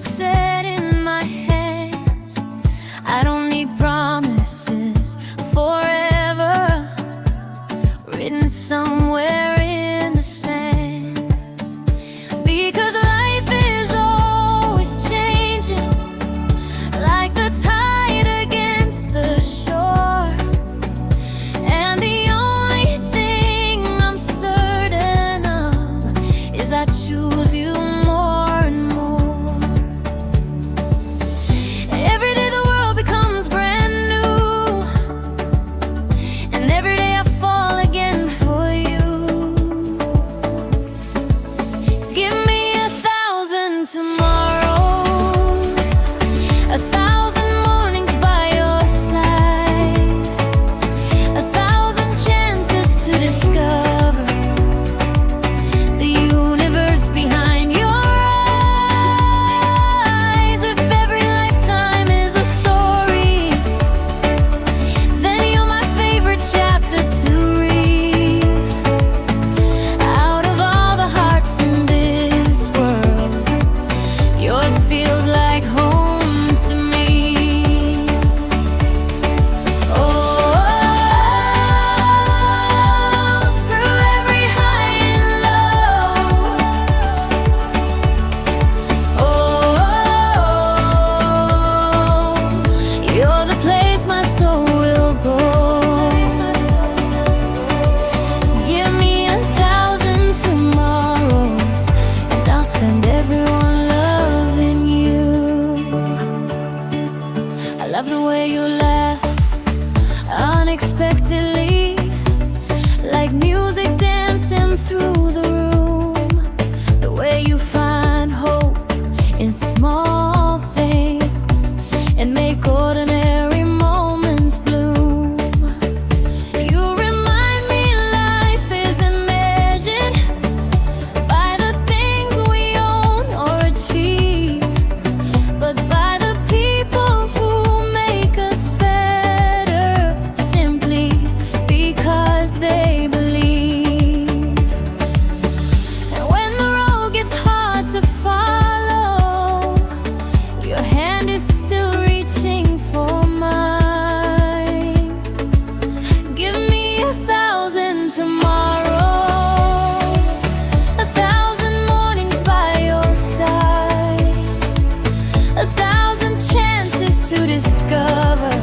sunset in my hands. I don't need promises forever written somewhere in the sand, because life is always changing, like the tide against the shore. And the only thing I'm certain of is I choose you more and more. Every day the world becomes brand new, and every day I fall again for you. Give me 1,000 tomorrows, 1,000 mornings by your side, 1,000 chances to discover the universe behind your eyes. If every lifetime is a story, then you're my favorite chapter to read. Out of all the hearts in this world, yours feels like home to me. Oh, through every high and low. Oh, you're the place my soul will go. Give me 1,000 tomorrows, and I'll spend everyone loving you. I love the way you laugh unexpectedly, like music dancing through the room. The way you find hope in small things and make ordinary moments bloom. You remind me life isn't measured by the things we own or achieve, but by the people who make us better, simply because they believe. And when the road gets hard to follow, your hand is still reaching for mine. Give me 1,000 tomorrows, 1,000 mornings by your side, 1,000 chances to discover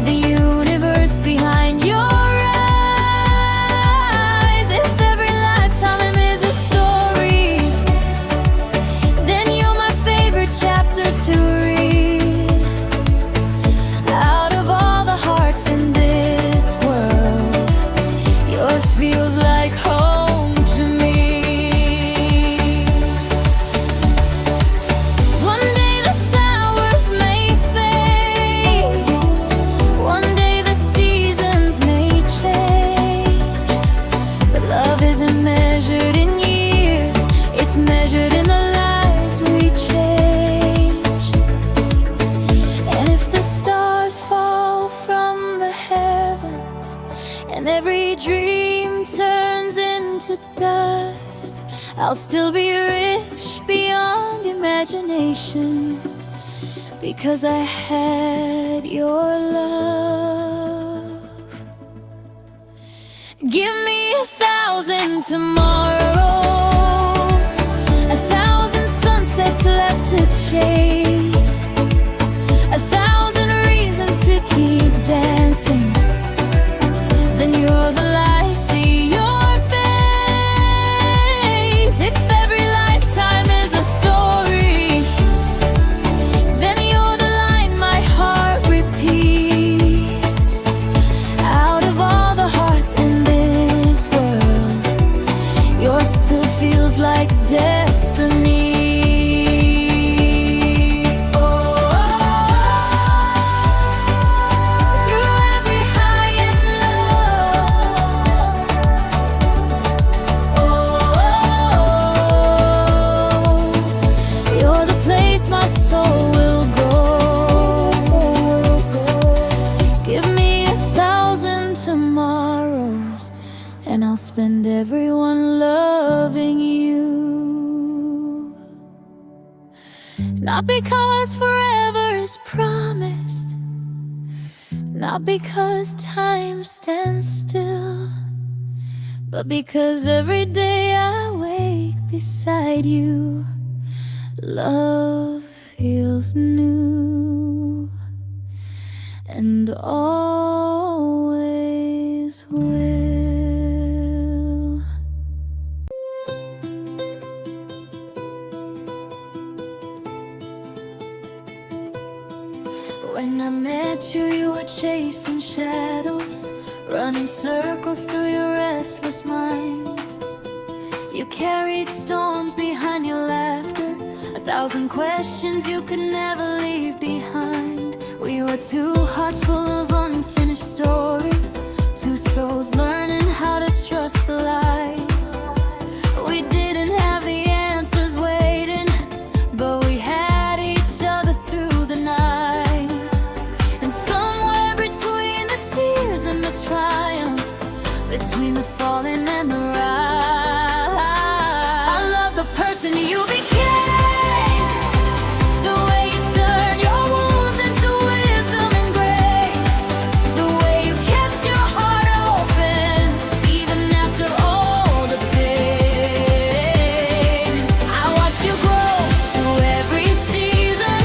the universe behind your eyes. If every lifetime is a story, then you're my favorite chapter to read. Out of all the hearts in this world, yours feels like home to me. One day the flowers may fade, one day the seasons may change, but love isn't measured in years, it's measured in the lives we change. And if the stars fall from the heavens and every dream turns into dust, I'll still be rich beyond imagination, because I had your love. Give me 1,000 tomorrows, 1,000 sunsets left to chase, 1,000 reasons to keep dancing. Then you're the light, see your face. If every lifetime is a story, then you're the line my heart repeats. Out of all the hearts in this world, yours still feels like destiny. Through every high and low. You're the place my soul will go. Give me 1,000 tomorrows, and I'll spend everyone loving you. Not because forever is promised, not because time stands still, but because every day I wake beside you, love feels new and always will. When I met you, you were chasing shadows, running circles through your restless mind. You carried storms behind your laughter, 1,000 questions you could never leave behind. We were two hearts full of unfinished stories, two souls learning how to trust the light. We didn't have the answers waiting, but we had each other through the night. And somewhere between the tears and the triumphs, between the falling and the rise, I love the person you became. The way you turned your wounds into wisdom and grace, the way you kept your heart open even after all the pain. I watched you grow through every season,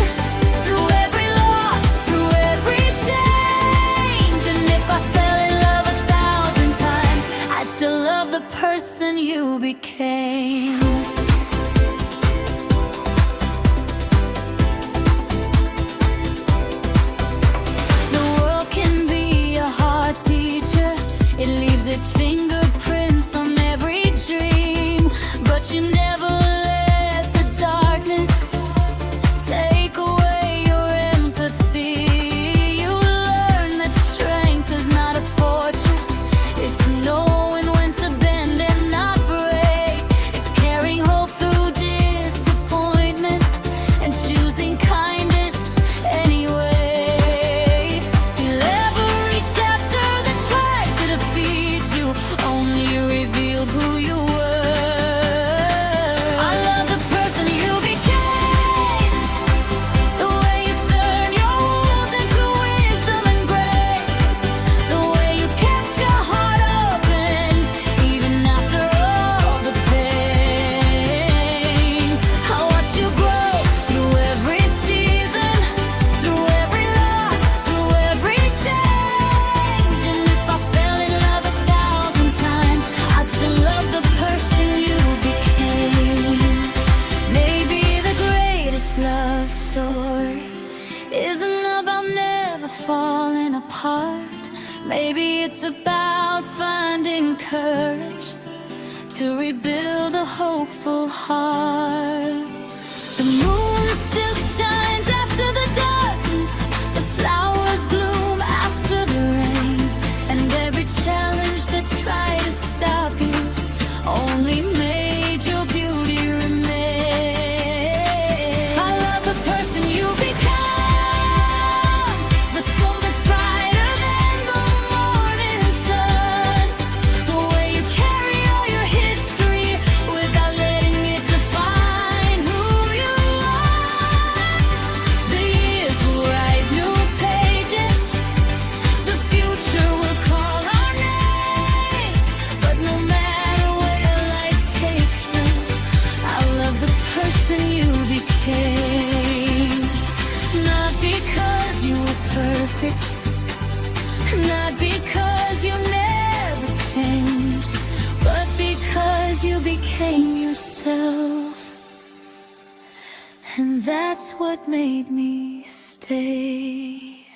through every loss, through every change. And if I fell in love 1,000 times, I'd still love the person you became. The world can be a hard teacher, it leaves its fingerprints on every dream, but you never let the darkness take away your empathy. You learn that strength is not a fortress, it's knowing when to bend and not break. It's carrying hope through disappointment and choosing kindness anyway. Feel every chapter that tried to defeat you only revealed who you were. I love the person you became, the way you turned your wounds into wisdom and grace, the way you kept your heart open even after all the pain. I watched you grow through every season, through every loss, through every change. And if I fell in love 1,000 times, I'd still love the person you became. Maybe the greatest love story isn't about never falling apart. Maybe it's about finding courage to rebuild a hopeful heart. The moon still shines after the darkness, the flowers bloom after the rain, and every challenge that tried to stop you only made your beauty remain. I love the person you become, the soul that's brighter than the morning sun, the way you carry all your history without letting it define who you are. The years will write new pages, the future will call our names, but no matter where life takes us, I love the person you became. Not because you were perfect, not because you never changed, but because you became yourself. And that's what made me stay.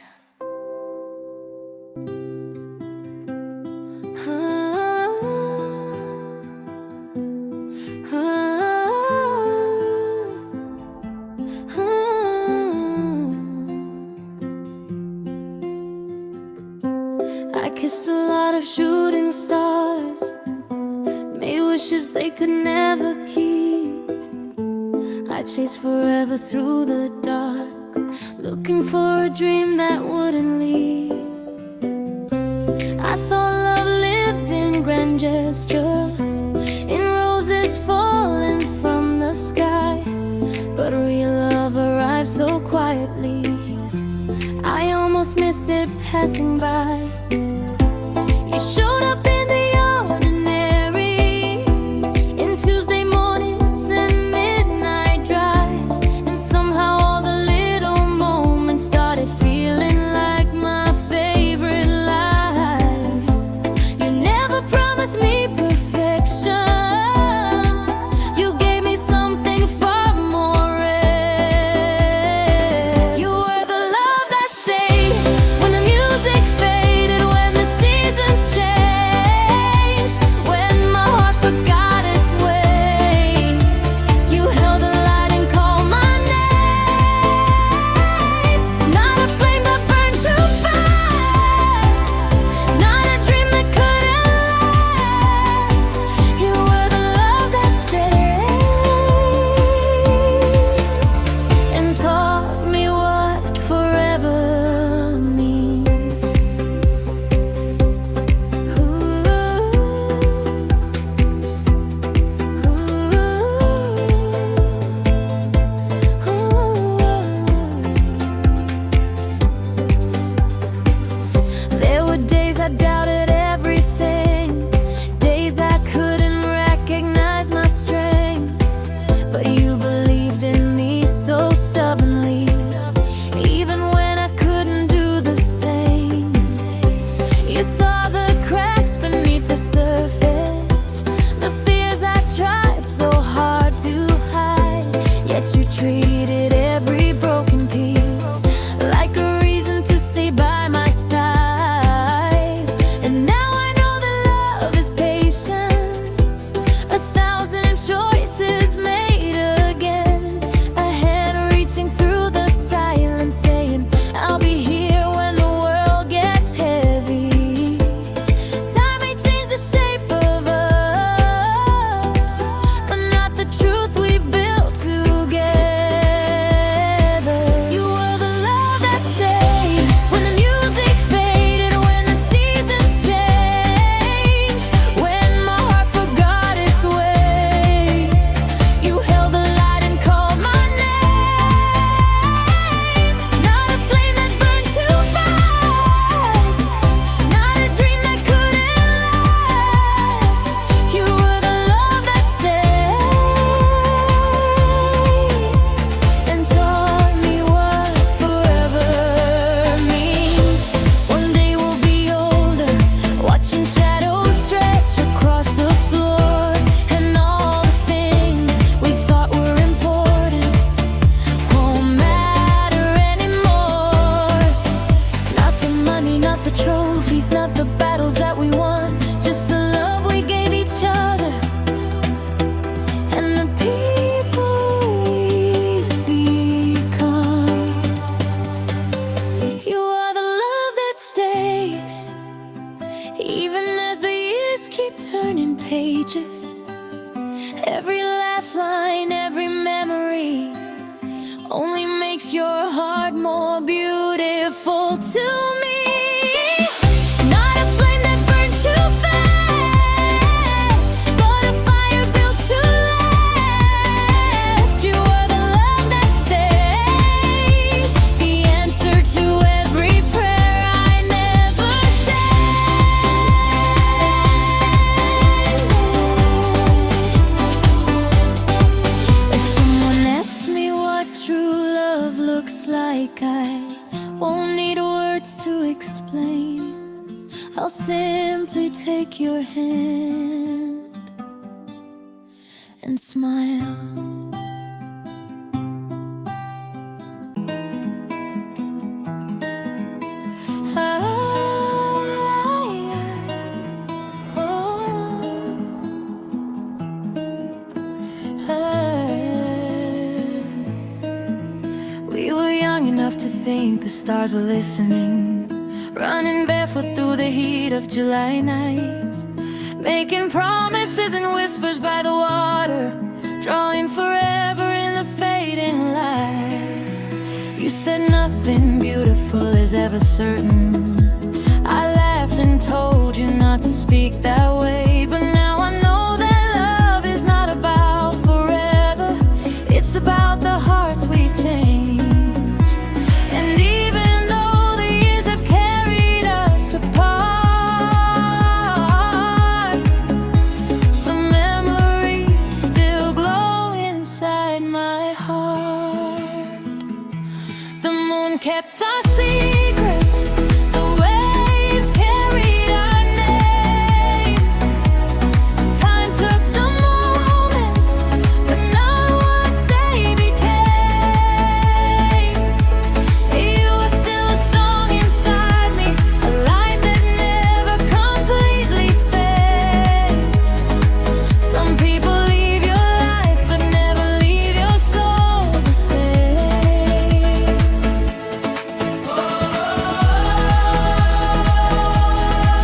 I kissed a lot of shooting stars, made wishes they could never keep. I chased forever through the dark, looking for a dream that wouldn't leave. I thought love lived in grand gestures, in roses falling from the sky, but real love quietly. I almost missed it passing by. You showed up in the ordinary, in Tuesday mornings and midnight drives, and somehow all the little moments started feeling like my favorite life. You never promised me perfection. You gave me something far more rare. You were the love that stayed when the music faded, when the seasons changed, when my heart forgot its way. You held the light and called my name. Not a flame that burned too fast, not a dream that couldn't last. You were the love that stayed and taught me what forever means. There were days I doubted everything, days I couldn't recognize my strength, but you believed in me so stubbornly, even when I couldn't do the same. You saw the cracks beneath the surface, the fears I tried so hard to hide, yet you treated every broken piece like a reason to stay by my side. And now I know that love is patience, 1,000 choices made again, a hand reaching through the silence, saying, I'll be here when the world gets heavy. Time may change the shape of us, but not the truth we've built together. You were the love that stayed when the music faded, when the seasons changed, when my heart forgot its way. You held the light and called my name. Not a flame that burned too fast, not a dream that couldn't last. You were the love that stayed and taught me what forever means. One day we'll be older, watching shadows stretch across the floor, and all the things we thought were important won't matter anymore. Not the money, not the trophies, not the battles that we won, just the love we gave each other and the people we've become. You are the love that stays, even as the years keep turning pages. Every laugh line, every memory only makes your heart more beautiful to me. Not a flame that burned too fast, but a fire built to last. You are the love that stays, the answer to every prayer I never said. If someone asks me what true love looks like, I won't need words to explain. I'll simply take your hand and smile. We were young enough to think the stars were listening, running barefoot through the heat of July nights, making promises and whispers by the water, drawing forever in the fading light. You said nothing beautiful is ever certain. I laughed and told you not to speak that way, but now I know that love is not about forever. It's about the hearts we change. kept our secrets. The waves carried our names. Time took the moments, but not what they became. You are still a song inside me, a light that never completely fades. Some people leave your life, but never leave your soul the same.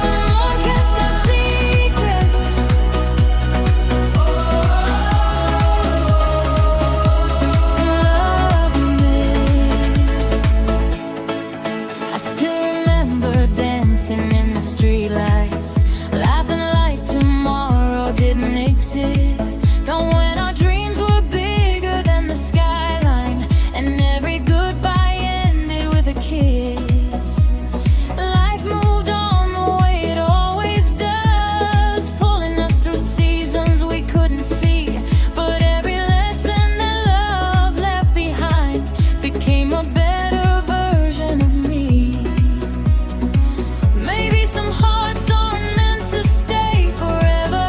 The moon kept our secrets. Love me. I still remember dancing in the streetlights, laughing like tomorrow didn't exist. But when our dreams were bigger than the skyline, and every goodbye ended with a kiss. Life moved on the way it always does, pulling us through seasons we couldn't see. But every lesson that love left behind became a better version of me. Maybe some hearts aren't meant to stay forever,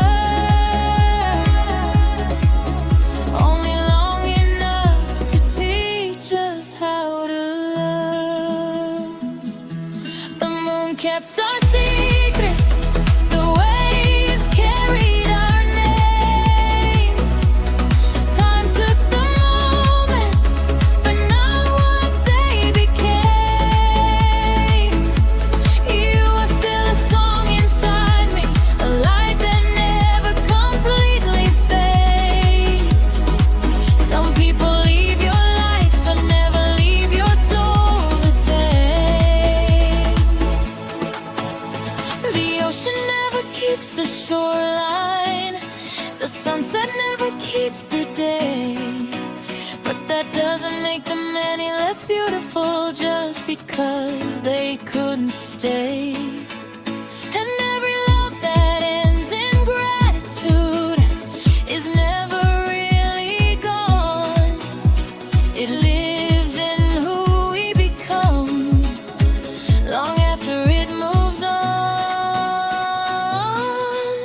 only long enough to teach us how to love. The moon kept our secrets. The waves carried our names. Time took the moments, but not what they became. You are still a song inside me, a light that never completely fades. Some people leave your life, but never leave your soul the same. The ocean never keeps the shoreline, the sunset never keeps the day. But that doesn't make them any less beautiful just because they couldn't stay. And every love that ends in gratitude is never really gone. It lives in who we become long after it moves on.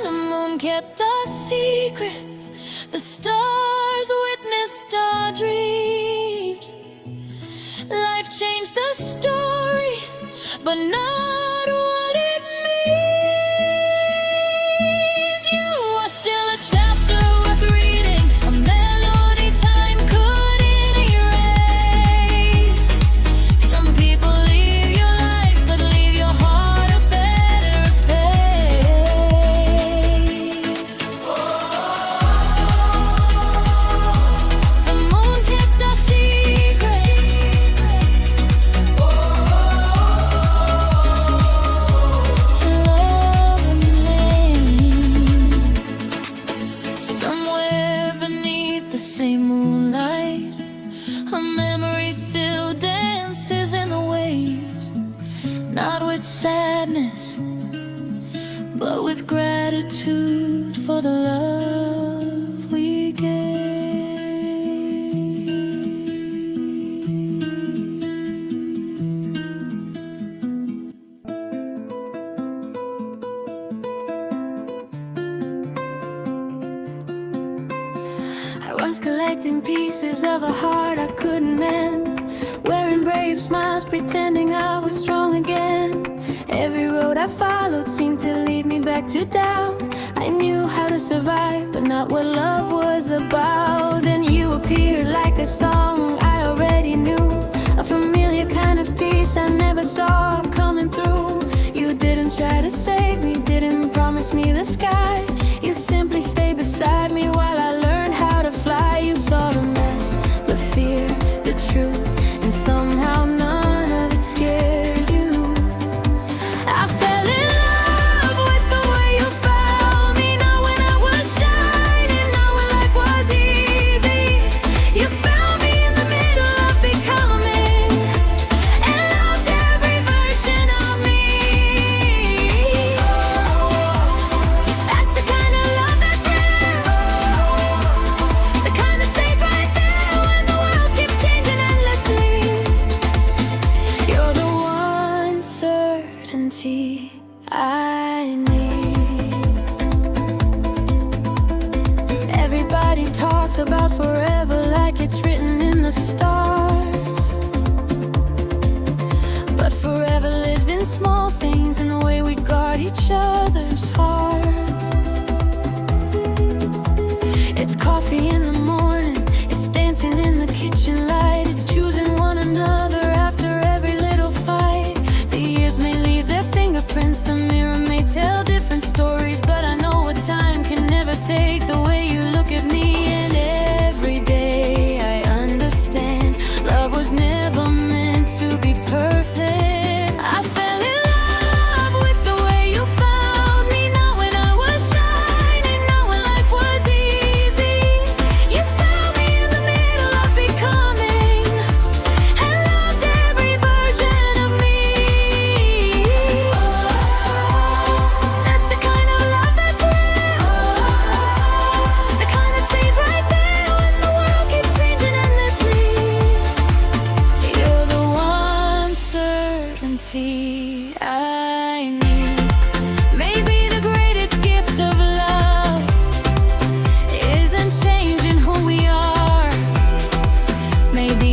The moon kept our secrets. The stars witnessed our dreams. Life changed the story, but not what it means. You are still a chapter worth reading, a melody time couldn't erase. Some people leave your life, but leave your heart a better place. The moon kept our secrets. Love me. Somewhere beneath the same moonlight, a memory still dances in the waves, not with sadness, but with gratitude for the love we gave. I was collecting pieces of a heart I couldn't mend, wearing brave smiles, pretending I was strong again. Every road I followed seemed to lead me back to doubt. I knew how to survive, but not what love was about. Then you appeared like a song I already knew, a familiar kind of peace I never saw coming through. You didn't try to save me, didn't promise me the sky. You simply stayed beside me while I learned how to fly. You saw the mess, the fear, the truth, and somehow none of it scared you. I fell in love with the way you found me, not when I was shining, not when life was easy. You found me in the middle of becoming, and loved every version of me. That's the kind of love that's rare, the kind that stays right there when the world keeps changing endlessly.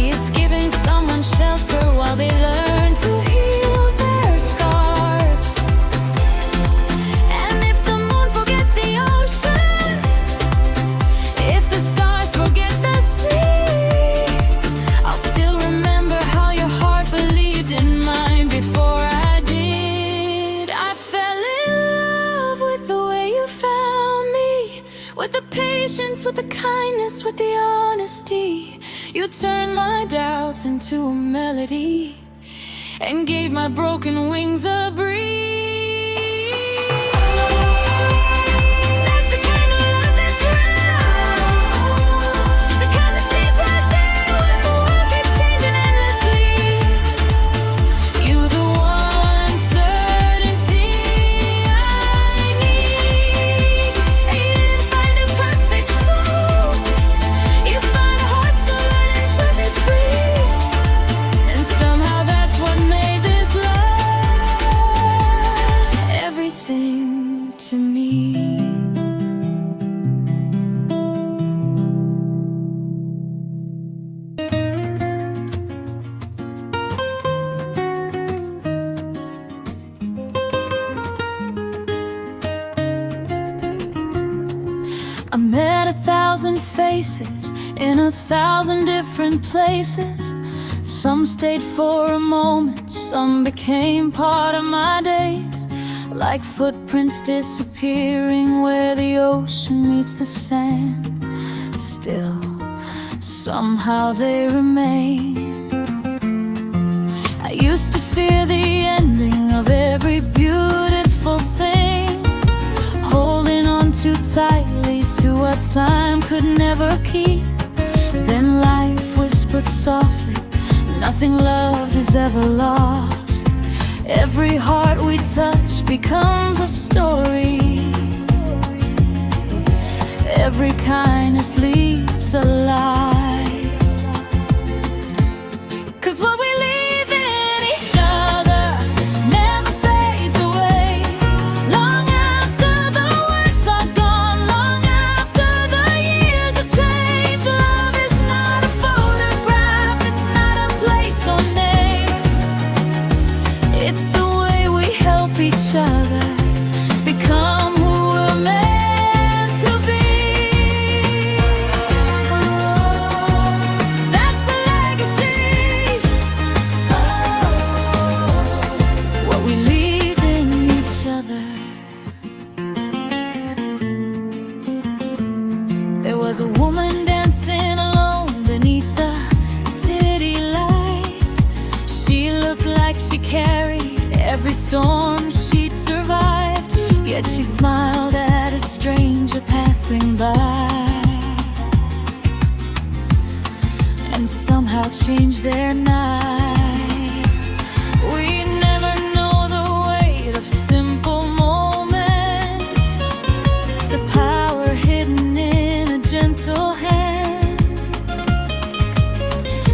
It's giving someone shelter while they learn to heal their scars. And if the moon forgets the ocean, if the stars forget the sea, I'll still remember how your heart believed in mine before I did. I fell in love with the way you found me, with the patience, with the kindness, with the honesty. You turned my doubts into a melody and gave my broken wings a breeze. That's the kind of love that's real, the kind that stays right there when the world keeps changing endlessly. You the one certainty I need. And you didn't find a perfect soul, you found a heart still learning to be free. And somehow that's what made this love everything to me. I met 1,000 faces in 1,000 different places. Some stayed for a moment, some became part of my days, like footprints disappearing where the ocean meets the sand. Still, somehow they remain. I used to fear the ending of every beautiful thing, holding on too tightly to what time could never keep. Then life whispered softly, nothing loved is ever lost. Every heart we touch becomes a story. Every kindness leaves a lie. 'Cause what we leave in each other never fades away. Long after the words are gone, long after the years have changed, love is not a photograph, it's not a place or name. It's the way we help each other become who we're meant to be. That's the legacy. What we leave in each other. There was a woman dancing alone beneath the city lights. She looked like she carried every storm she'd survived, yet she smiled at a stranger passing by, and somehow changed their night. We never know the weight of simple moments, the power hidden in a gentle hand.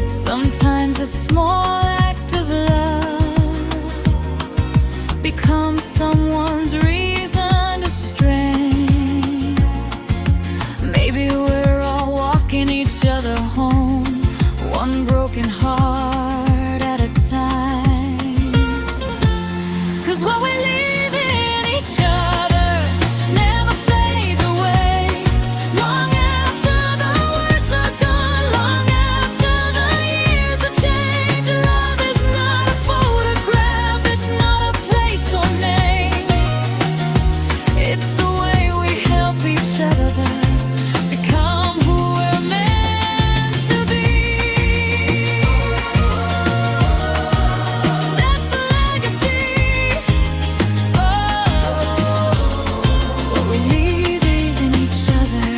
Sometimes a small act of love becomes someone's reason to strain. Maybe we're all walking each other home, one broken heart at a time. 'Cause what we leave in each other never fades away. Long after the words are gone, long after the years have changed, love is not a photograph, it's not a place or name. It's the way we help each other become who we're meant to be. That's the legacy. What we leave in each other.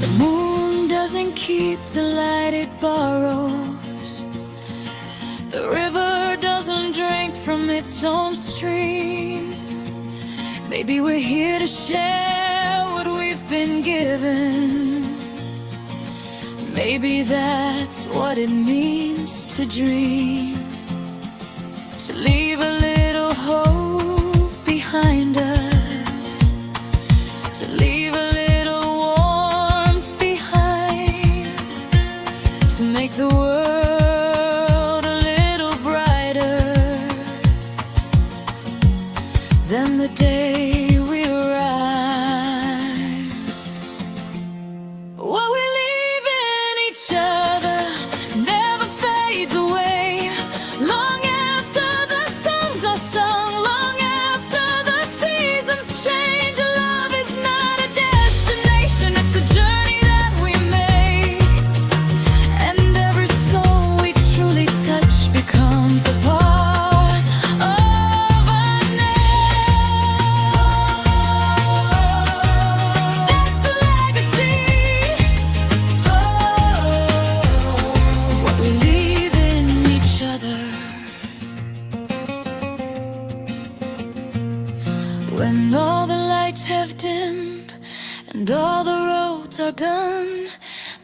The moon doesn't keep the light it borrows. The river doesn't drink from its own stream. Maybe we're here to share what we've been given. Maybe that's what it means to dream, to leave a little hope behind us, to leave a little warmth done.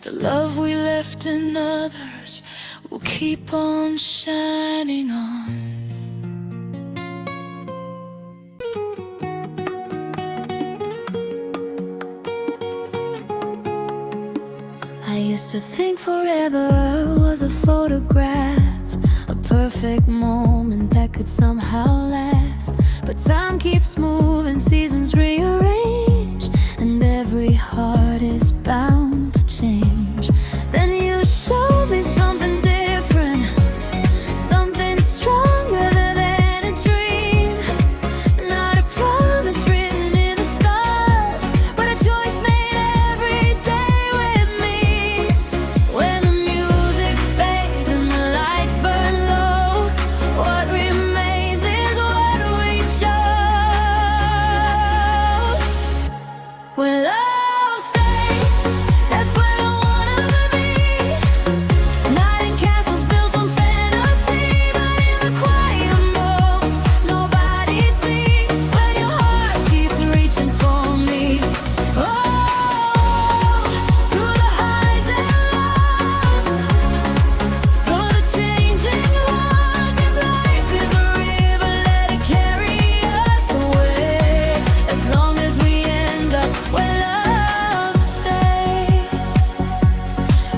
The love we left in others will keep on shining on. I used to think forever was a photograph, a perfect moment that could somehow last. But time keeps moving, seasons rearrange, and every heart is bound to change. Then you showed me something different, something stronger than a dream. Not a promise written in the stars, but a choice made every day with me. When the music fades and the lights burn low, what remains is what we chose. When love stays, that's where I wanna be. Not in castles built on fantasy, but in the quiet moments nobody sees, where your heart keeps reaching for me. Oh, through the highs and lows, through the changing world, if life is a river, let it carry us away. As long as we end up where love stays.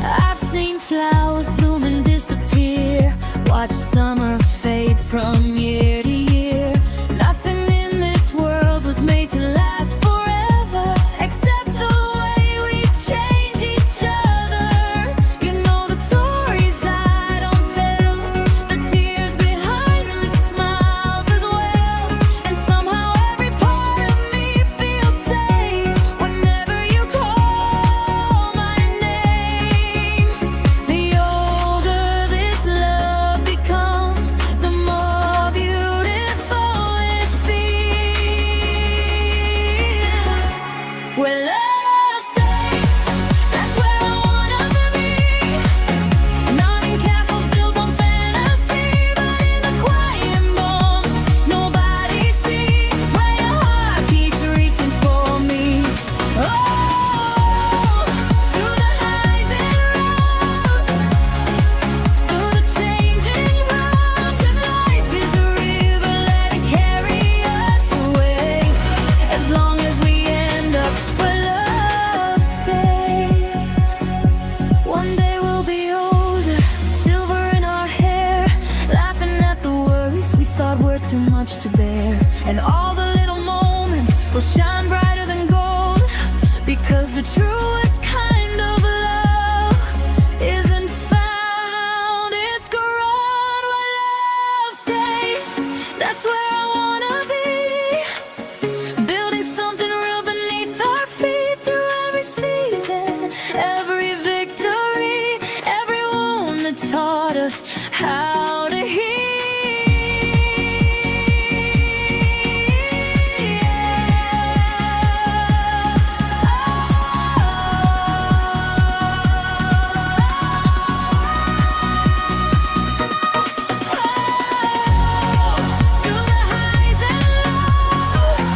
I've seen flowers bloom and disappear, watched summer fade from year to year. Nothing in this world was made to last forever, except the way we change each other. You know the stories I don't tell, the tears behind the smiles as well. And somehow every part of me feels safe whenever you call my name. The older this love becomes, the more beautiful it feels. Where love stays, that's where I wanna be. Not in castles built on fantasy, but in the quiet moments nobody sees, where your heart keeps reaching for me. Oh, through the highs and lows, through the changing roads, if life is a river, let it carry us away. As long as we end up where love stays. One day we'll be older, silver in our hair, laughing at the worries we thought were too much to bear. And all the little moments will shine brighter than gold, because the truest kind of love isn't found, it's grown. Where love stays, that's where I wanna be. Building something real beneath our feet, through every season, every victory, every wound that taught us how to heal. Through the highs and lows,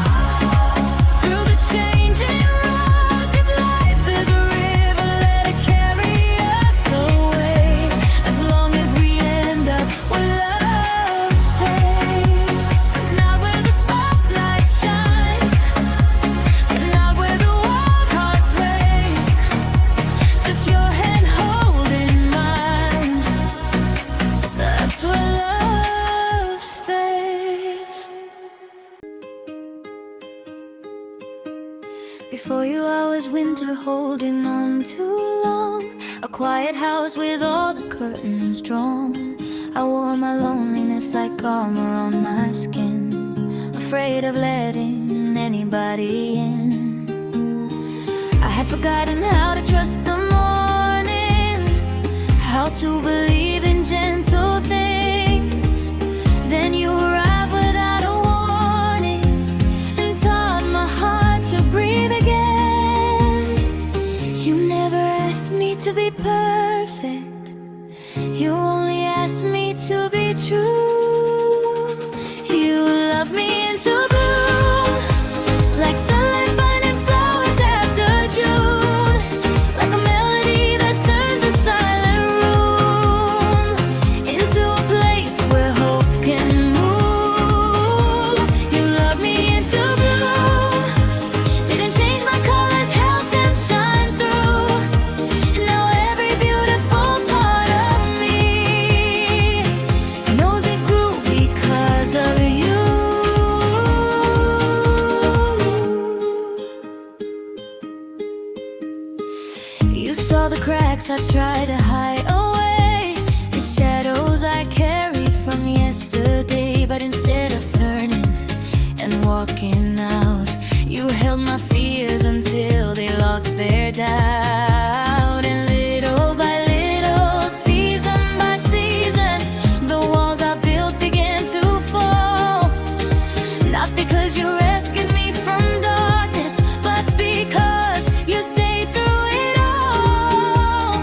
through the changing roads, if life is a river, let it carry us away. As long as we end up where love stays. Not where the spotlight shines, not where the wild hearts race, just your hand holding mine. That's where love stays. Before you I was winter holding on too long, a quiet house with all the curtains drawn. I wore my loneliness like armor on my skin, afraid of letting anybody in. I had forgotten how to trust the morning, how to believe in gentle things. Then you arrived without a warning, and taught my heart to breathe again. You never asked me to be perfect, you only asked me to be true. You love me into bloom, like sunlight finding flowers after June. You saw the cracks I tried to hide away, the shadows I carried from yesterday. But instead of turning and walking out, you held my fears until they lost their doubt. And little by little, season by season, the walls I built began to fall. Not because you rescued me from darkness, but because you stayed through it all.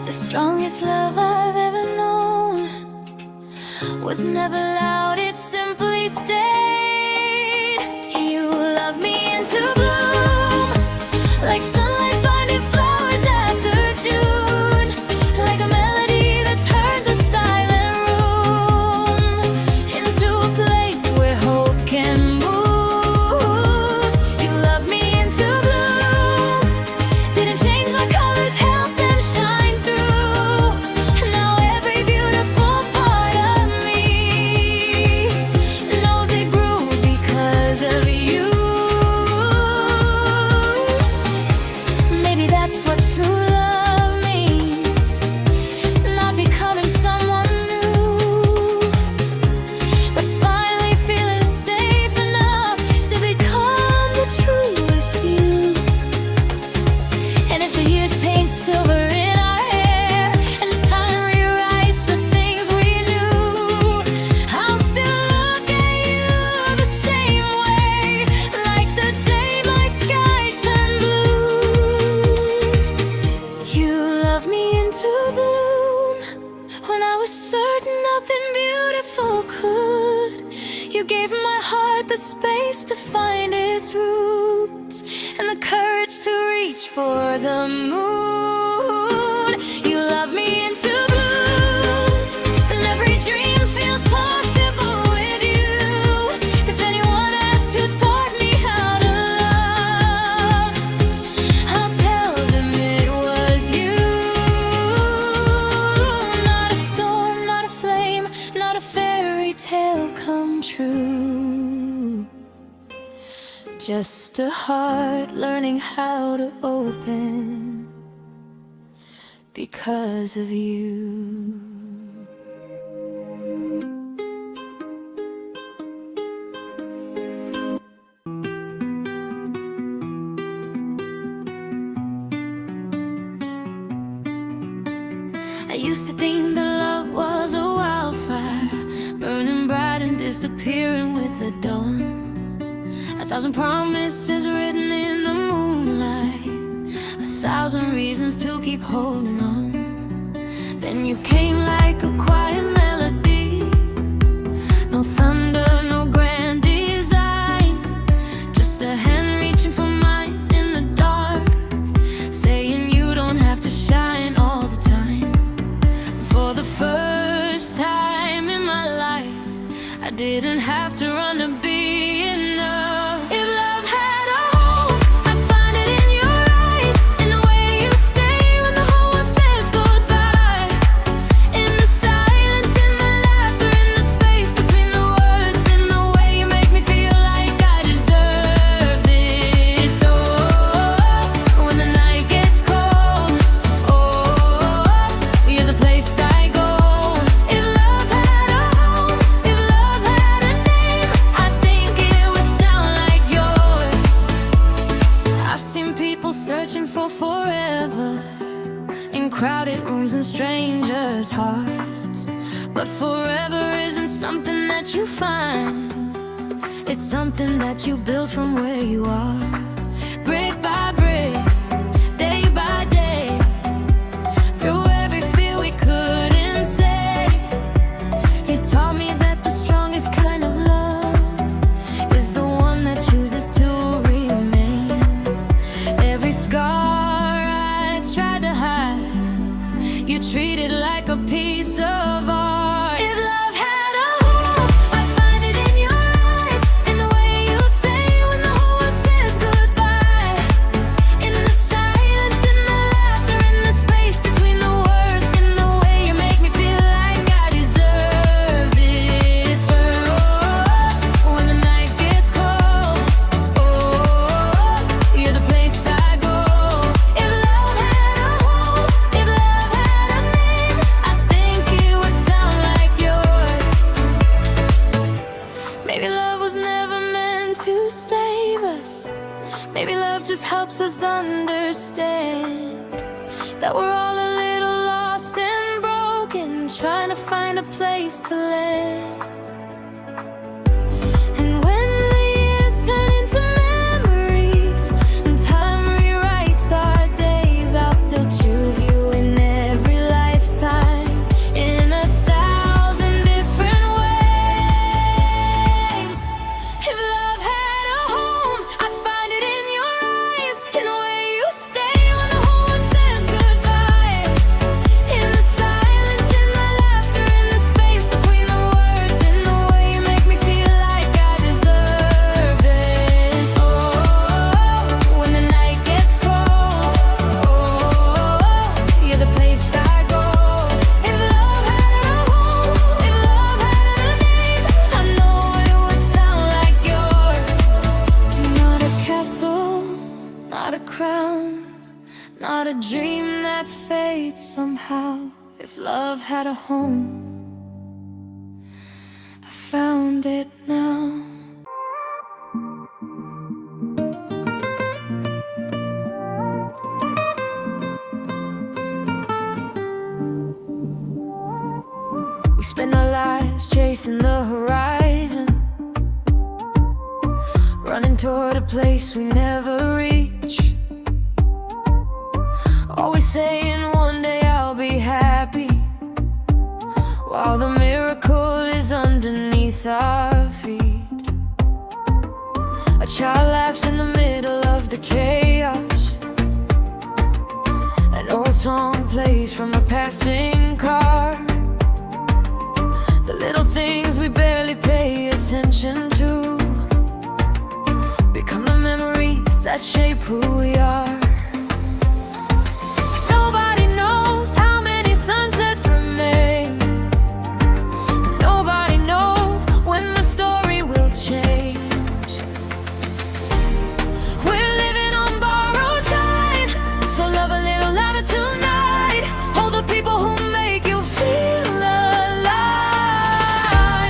The strongest love I've ever known was never loud, it simply stayed. You loved me into bloom, like sunlight finding flowers after June, like a melody that turns a silent room into a place where hope can move. You loved me into bloom, didn't change my colors, helped them shine through. Now every beautiful part of me knows it grew because of you. Maybe that's what true love means, not becoming someone new, but finally feeling safe enough to become the truest you. And if the years paint silver in our hair and time rewrites the things we knew, I'll still look at you the same way, like the day my sky turned blue. You loved me into bloom when I was certain nothing beautiful could. You gave my heart the space to find its roots and the courage to reach for the moon. You love me into bloom, and every dream feels possible with you. If anyone asks who taught me how to love, I'll tell them it was you. Not a storm, not a flame, not a fairy tale come true. Just a heart learning how to open because of you. I used to think that love was a wildfire, burning bright and disappearing with the dawn. 1,000 promises written in the moonlight, 1,000 reasons to keep holding on. Then you came like a quiet melody, no thunder, no grand design, just a hand reaching for mine in the dark, saying you don't have to shine all the time. For the first time in my life, I didn't have to run to be enough. If love had a home, I'd find it in your eyes, in the way you stay when the whole world says goodbye, in the silence, in the laughter, in the space between the words, in the way you make me feel like I deserve this. Oh, when the night gets cold, oh, you're the place I go. If love had a home, if love had a name, I think it would sound like yours. I've seen people searching for forever in crowded rooms and strangers' hearts, but forever isn't something that you find. It's something that you build from where you are, brick by brick, day by day, through every fear we couldn't say. You taught me that the strongest kind of love is the one that chooses to remain. Every scar I tried to hide, you treated like a piece of art. If love had a home, I'd find it in your eyes, in the way you stay when the whole world says goodbye, in that we're all a little lost and broken, trying to find a place to live. And when the years turn into memories and time rewrites our days, I'll still choose you in every lifetime, in 1,000 different ways. If love had a home, I'd find it in your eyes, in the way you stay when the whole world says goodbye, in the silence, in the laughter, in the space between the words, in the way you make me feel like I deserve this. Oh, when the night gets cold, oh, you're the place I go. If love had a home, if love had a name, I know it would sound like yours. Not a castle, not a crown, not a dream that fades somehow. If love had a home, I found it now. We spend our lives chasing the horizon, running toward a place we never reach, always saying one day I'll be happy, while the miracle is underneath our feet. A child laughs in the middle of the chaos, an old song plays from a passing car. The little things we barely pay attention to become the memories that shape who we are. Nobody knows how many sunsets remain. Nobody knows when the story will change. We're living on borrowed time, so love a little louder tonight. Hold the people who make you feel alive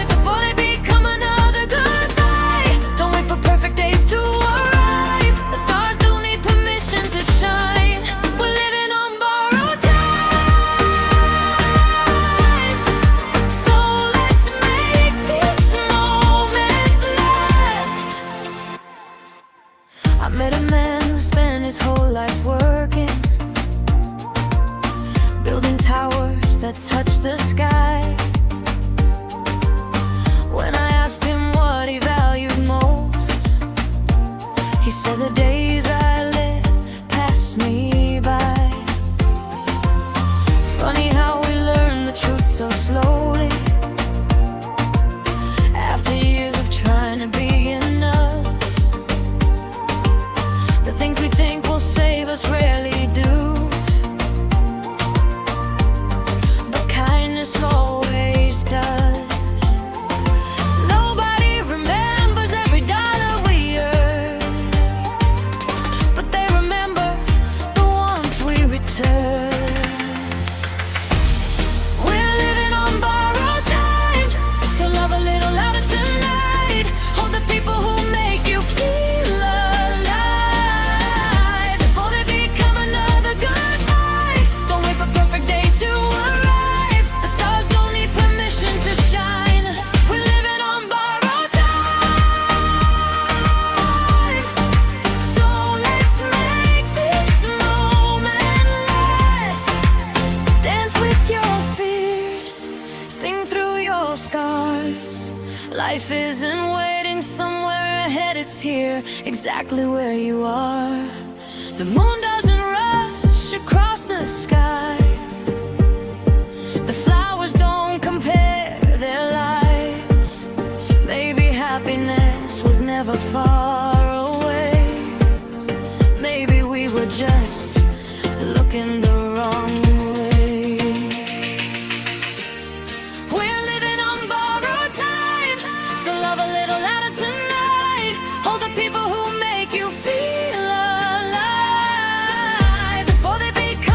before they become another goodbye. Don't wait for perfect days to arrive. The stars don't need permission to shine. We're living on borrowed time, so let's make this moment last. I met a man who spent his whole life working, building towers that touch the sky. When I asked him what he valued most, he said the days I lived passed me by. Funny how we learn the truth so slowly, after years of trying to be enough. The things we think will save us rarely do, but kindness always does. Nobody remembers every dollar we earn, but they remember the warmth we return. We're living on borrowed time, so love a little louder tonight. Hold the people who make you feel alive before they become another goodbye. Don't wait for perfect days to arrive. The stars don't need permission to shine. We're living on borrowed time, so let's make this moment last. Dance with your fears, sing through your scars. Life isn't waiting somewhere ahead, it's here, exactly where you are. The moon doesn't rush across the sky. The flowers don't compare their lives. Maybe happiness was never far away. Maybe we were just looking the wrong way. We're living on borrowed time, so love a little louder tonight. Hold the people who make you feel alive before they become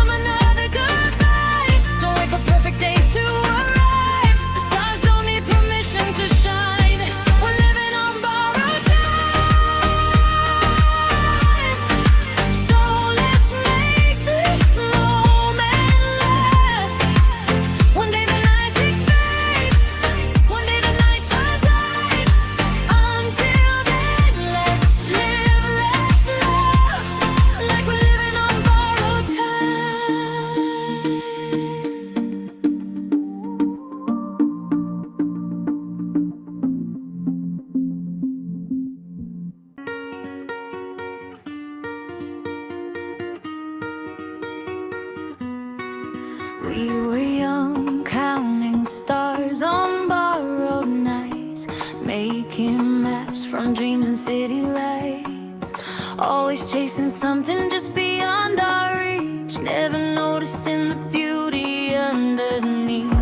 We were young, counting stars on borrowed nights, making maps from dreams and city lights, always chasing something just beyond our reach, never noticing the beauty underneath.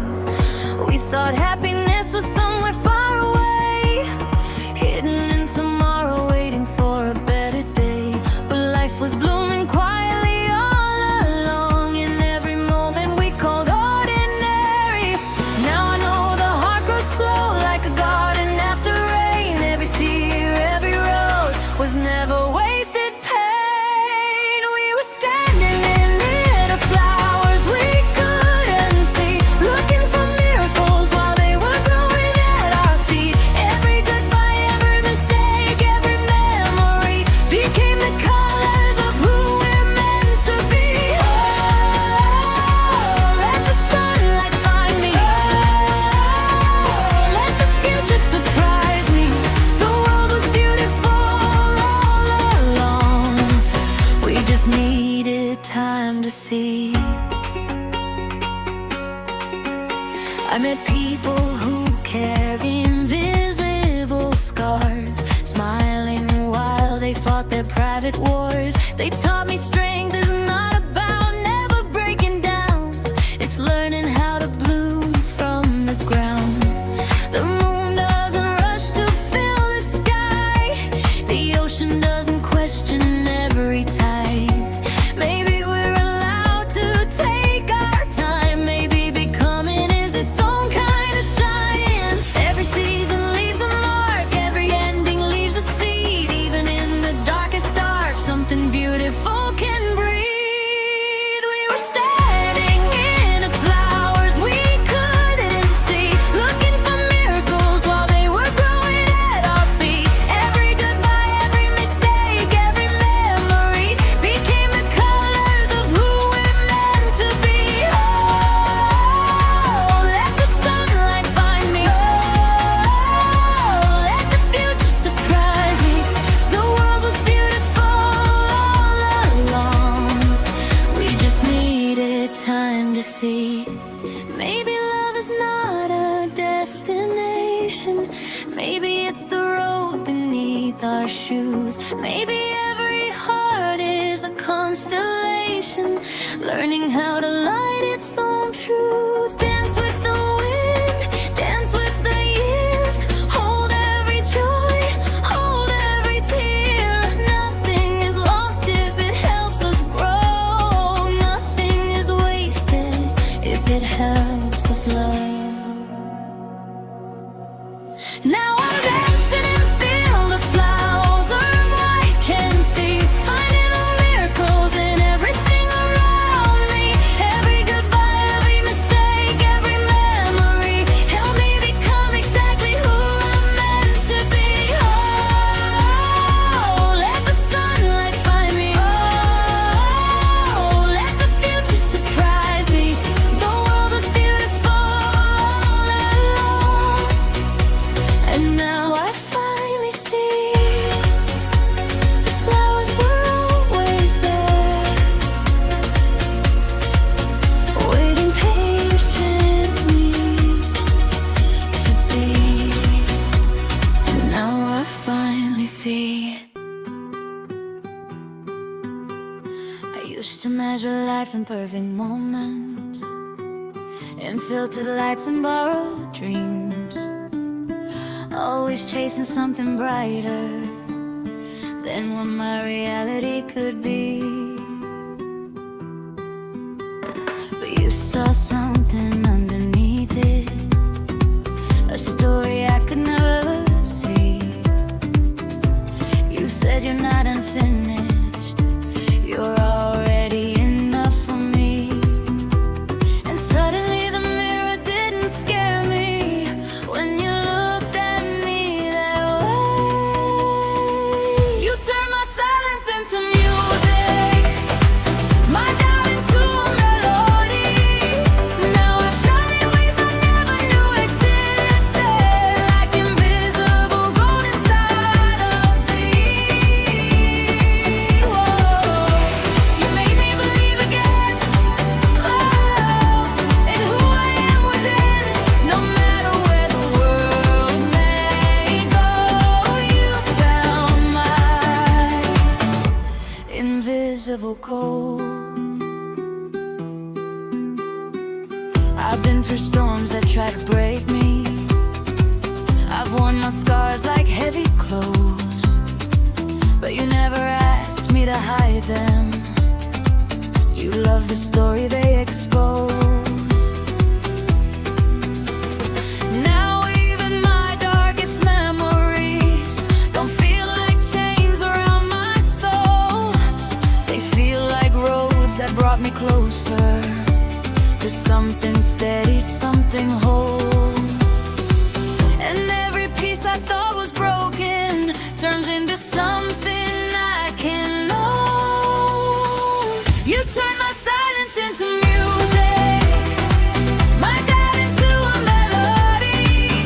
We thought happiness was somewhere far away, hidden in tomorrow, waiting for a better day. But life was blooming quietly all along, in every moment we called ordinary. Now I know the heart grows slow like a garden after rain. Every tear, every road was never wasted pain. We were standing in need of flowers we couldn't see, looking for miracles while they were growing at our feet. Every goodbye, every mistake, every memory became the colors of who we're meant to be. Oh, let the sunlight find me. Oh, let the future surprise me. The world was beautiful all along. We just needed time to see. I met people who carry invisible scars, smiling while they fought their private wars. They taught me strength is not about never breaking down, it's learning how to bloom from the ground. The moon doesn't rush to fill the sky, the ocean doesn't question every tide. Maybe we're allowed to take our time, maybe becoming is its own kind of shine. Every season leaves a mark, every ending leaves a seed. Even in the darkest dark, something beautiful can breathe. We were standing in the flowers we couldn't see, looking for miracles while they were growing at our feet. Every goodbye, every mistake, every memory became the colors of who we're meant to be. Oh, let the sunlight find me. Oh, let the future surprise me. The world was beautiful all along. We just needed time to see. Maybe love is not a destination, maybe it's the road beneath our shoes. Maybe every heart is a constellation, learning how to light its own truth. Dance with the wind, dance with the years, hold every joy, hold every tear. Nothing is lost if it helps us grow, nothing is wasted if it helps us love. Now I'm dancing in a field of flowers I can see, finding the miracles in everything around me. Every goodbye, every mistake, every memory help me become exactly who I'm meant to be. Oh, let the sunlight find me. Oh, let the future surprise me. The world was beautiful all along, and now I finally see the flowers were always there, waiting patiently to be. And now I finally see. I used to measure life in perfect moments, in filtered lights and borrowed dreams, always chasing something brighter than what my reality could be. But you saw something underneath it, a story I could never see. You said you're not unfinished, you're already enough for me. And suddenly the mirror didn't scare me when you looked at me that way. You turned my silence into music, my doubt into a melody. Now I shine in ways I never knew existed. I've been through storms that try to break me. I've worn my scars like heavy clothes, but you never asked me to hide them. You love the story they expose. Now even my darkest memories don't feel like chains around my soul. They feel like roads that brought me closer to something steady, something whole. And every piece I thought was broken turns into something I can own. You turn my silence into music, my doubt into a melody.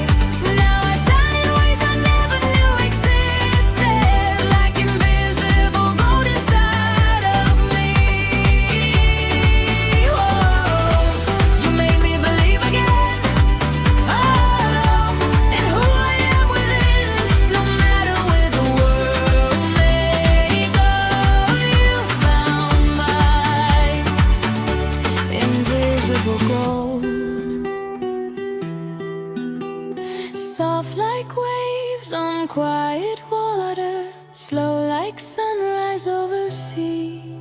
Now I shine in ways I never knew existed, like invisible gold inside of me. Whoa, you made me believe again, oh, in who I am within. No matter where the world may go, you found my invisible gold. Soft like waves on quiet water, slow like sunrise over sea.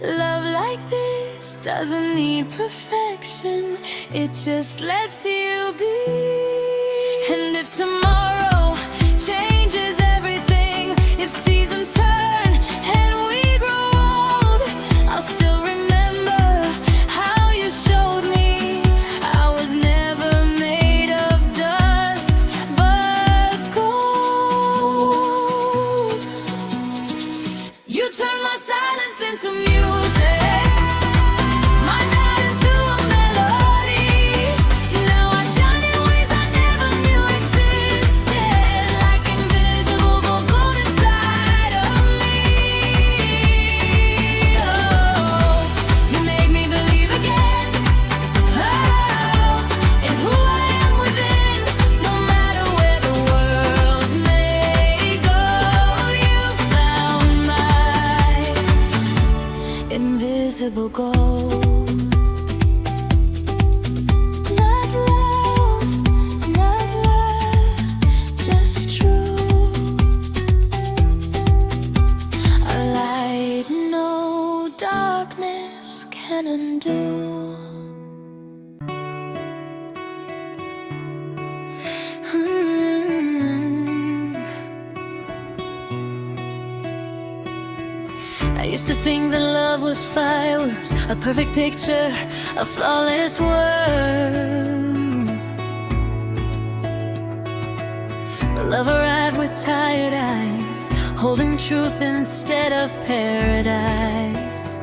Love like this doesn't need perfection, it just lets you be. And if tomorrow changes everything, if seasons turn and we grow old, I'll still remember how you showed me I was never made of dust but gold. You turn my silence into music, my doubt into a melody. Now I shine in ways I never knew existed, like invisible gold inside of me. Oh, you made me believe again, oh, in who I am within. No matter where the world may go, you found my invisible gold. Not love, just true. A light no darkness can undo. I used to think that love was fireworks, a perfect picture, a flawless world. But love arrived with tired eyes, holding truth instead of paradise.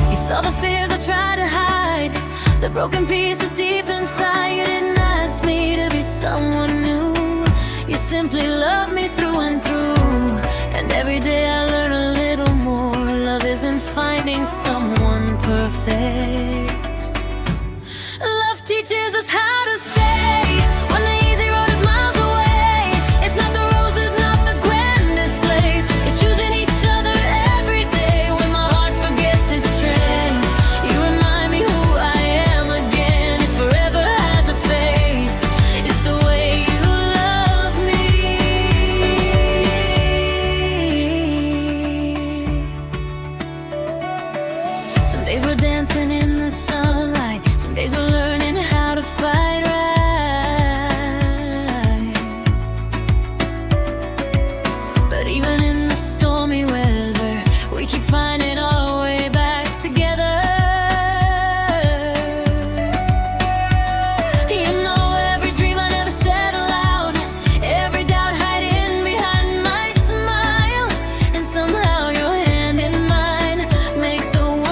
You saw the fears I tried to hide, the broken pieces deep inside. You didn't ask me to be someone new, you simply loved me through and through. And every day I learn a little more. Love isn't finding someone perfect. Love teaches us how to stay when the easy road is miles away. It's not the roses, not the grand displays, it's choosing each other every day. When my heart forgets its strength, you remind me who I am again. It forever has a face, it's the way you love me. Some days we're dancing in the sunlight, some days we're learning how to fight right. But even in the stormy weather, we keep finding our way back together. You know every dream I never said aloud, every doubt hiding behind my smile. And somehow your hand in mine makes the world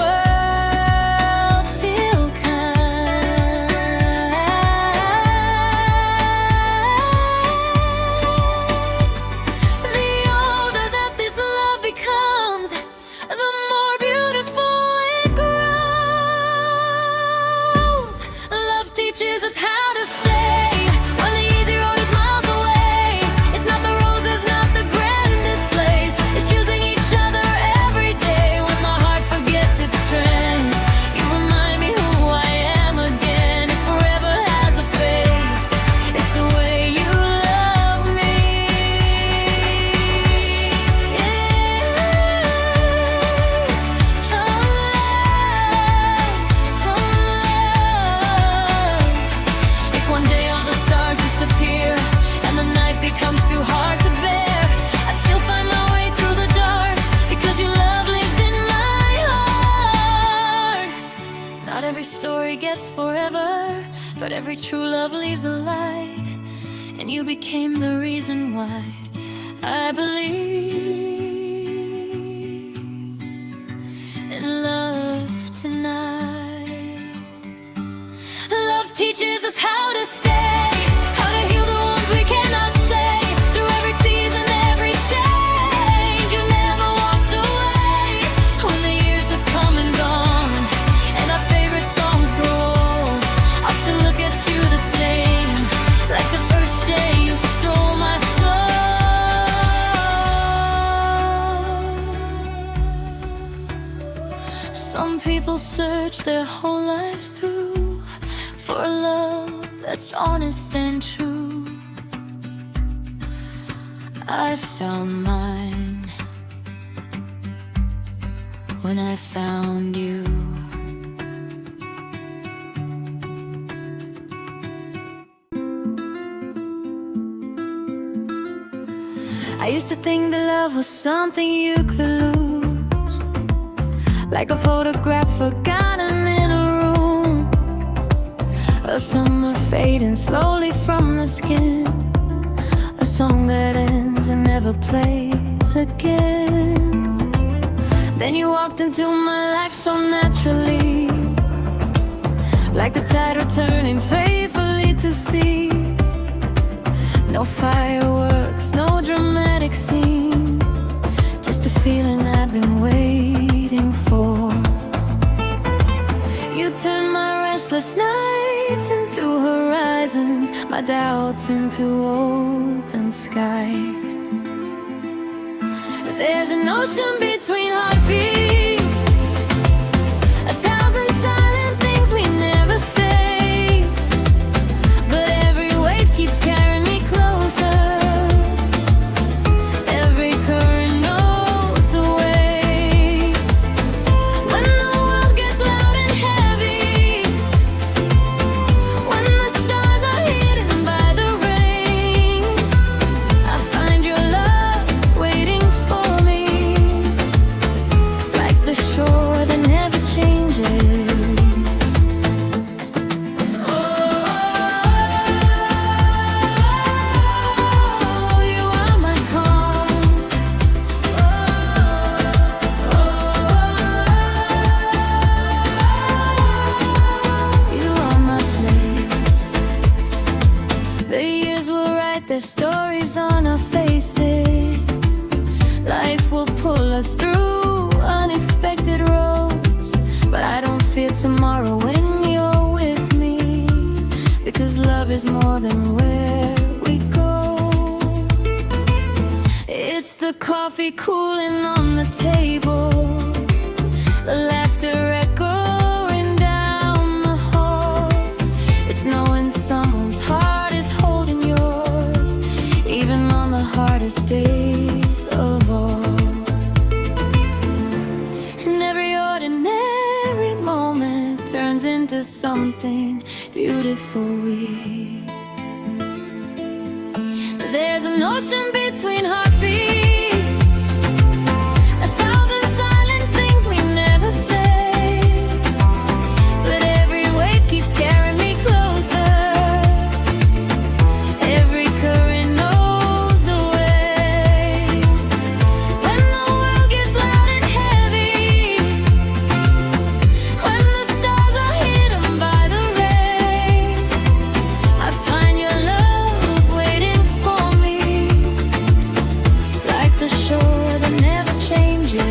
forgets forever, but every true love leaves a light, and you became the reason why I believe in love tonight. Love teaches us how to stay, how to heal the wounds we cannot say. Through every season, every change, you never walked away. When the years have come and gone, and our favorite songs grow old, I'll still look at you the same, like the first day you stole my soul. Some people search their whole lives through for a love that's honest and true. I found mine when I found you. I used to think that love was something you could lose, like a photograph forgotten in a room, a summer fading slowly from the skin, a song that ends and never plays again. Then you walked into my life so naturally, like the tide returning faithfully to sea. No fireworks, no dramatic scene, just a feeling I've been waiting for. You turned my restless nights into horizons, my doubts into open skies. There's an ocean between heartbeats, a thousand silent things we never say, but every wave keeps carrying me closer. Every current knows the way. When the world gets loud and heavy, when the stars are hidden by the rain, I find your love waiting for me, like the shore that never changes. Oh, you are my calm. You are my place. The years will write their stories on our faces. Life will pull us through unexpected roads, but I don't fear tomorrow when you're with me, because love is more than where we go. It's the coffee cooling on the table, the laughter echoing down the hall. It's knowing someone's heart is holding yours, even on the hardest days of all. And every ordinary moment turns into something beautiful. There's an ocean between heartbeats, a thousand silent things we never say, but every wave keeps carrying me closer. Every current knows the way. When the world gets loud and heavy, when the stars are hidden by the rain, I find your love waiting for me, like the shore that never changes.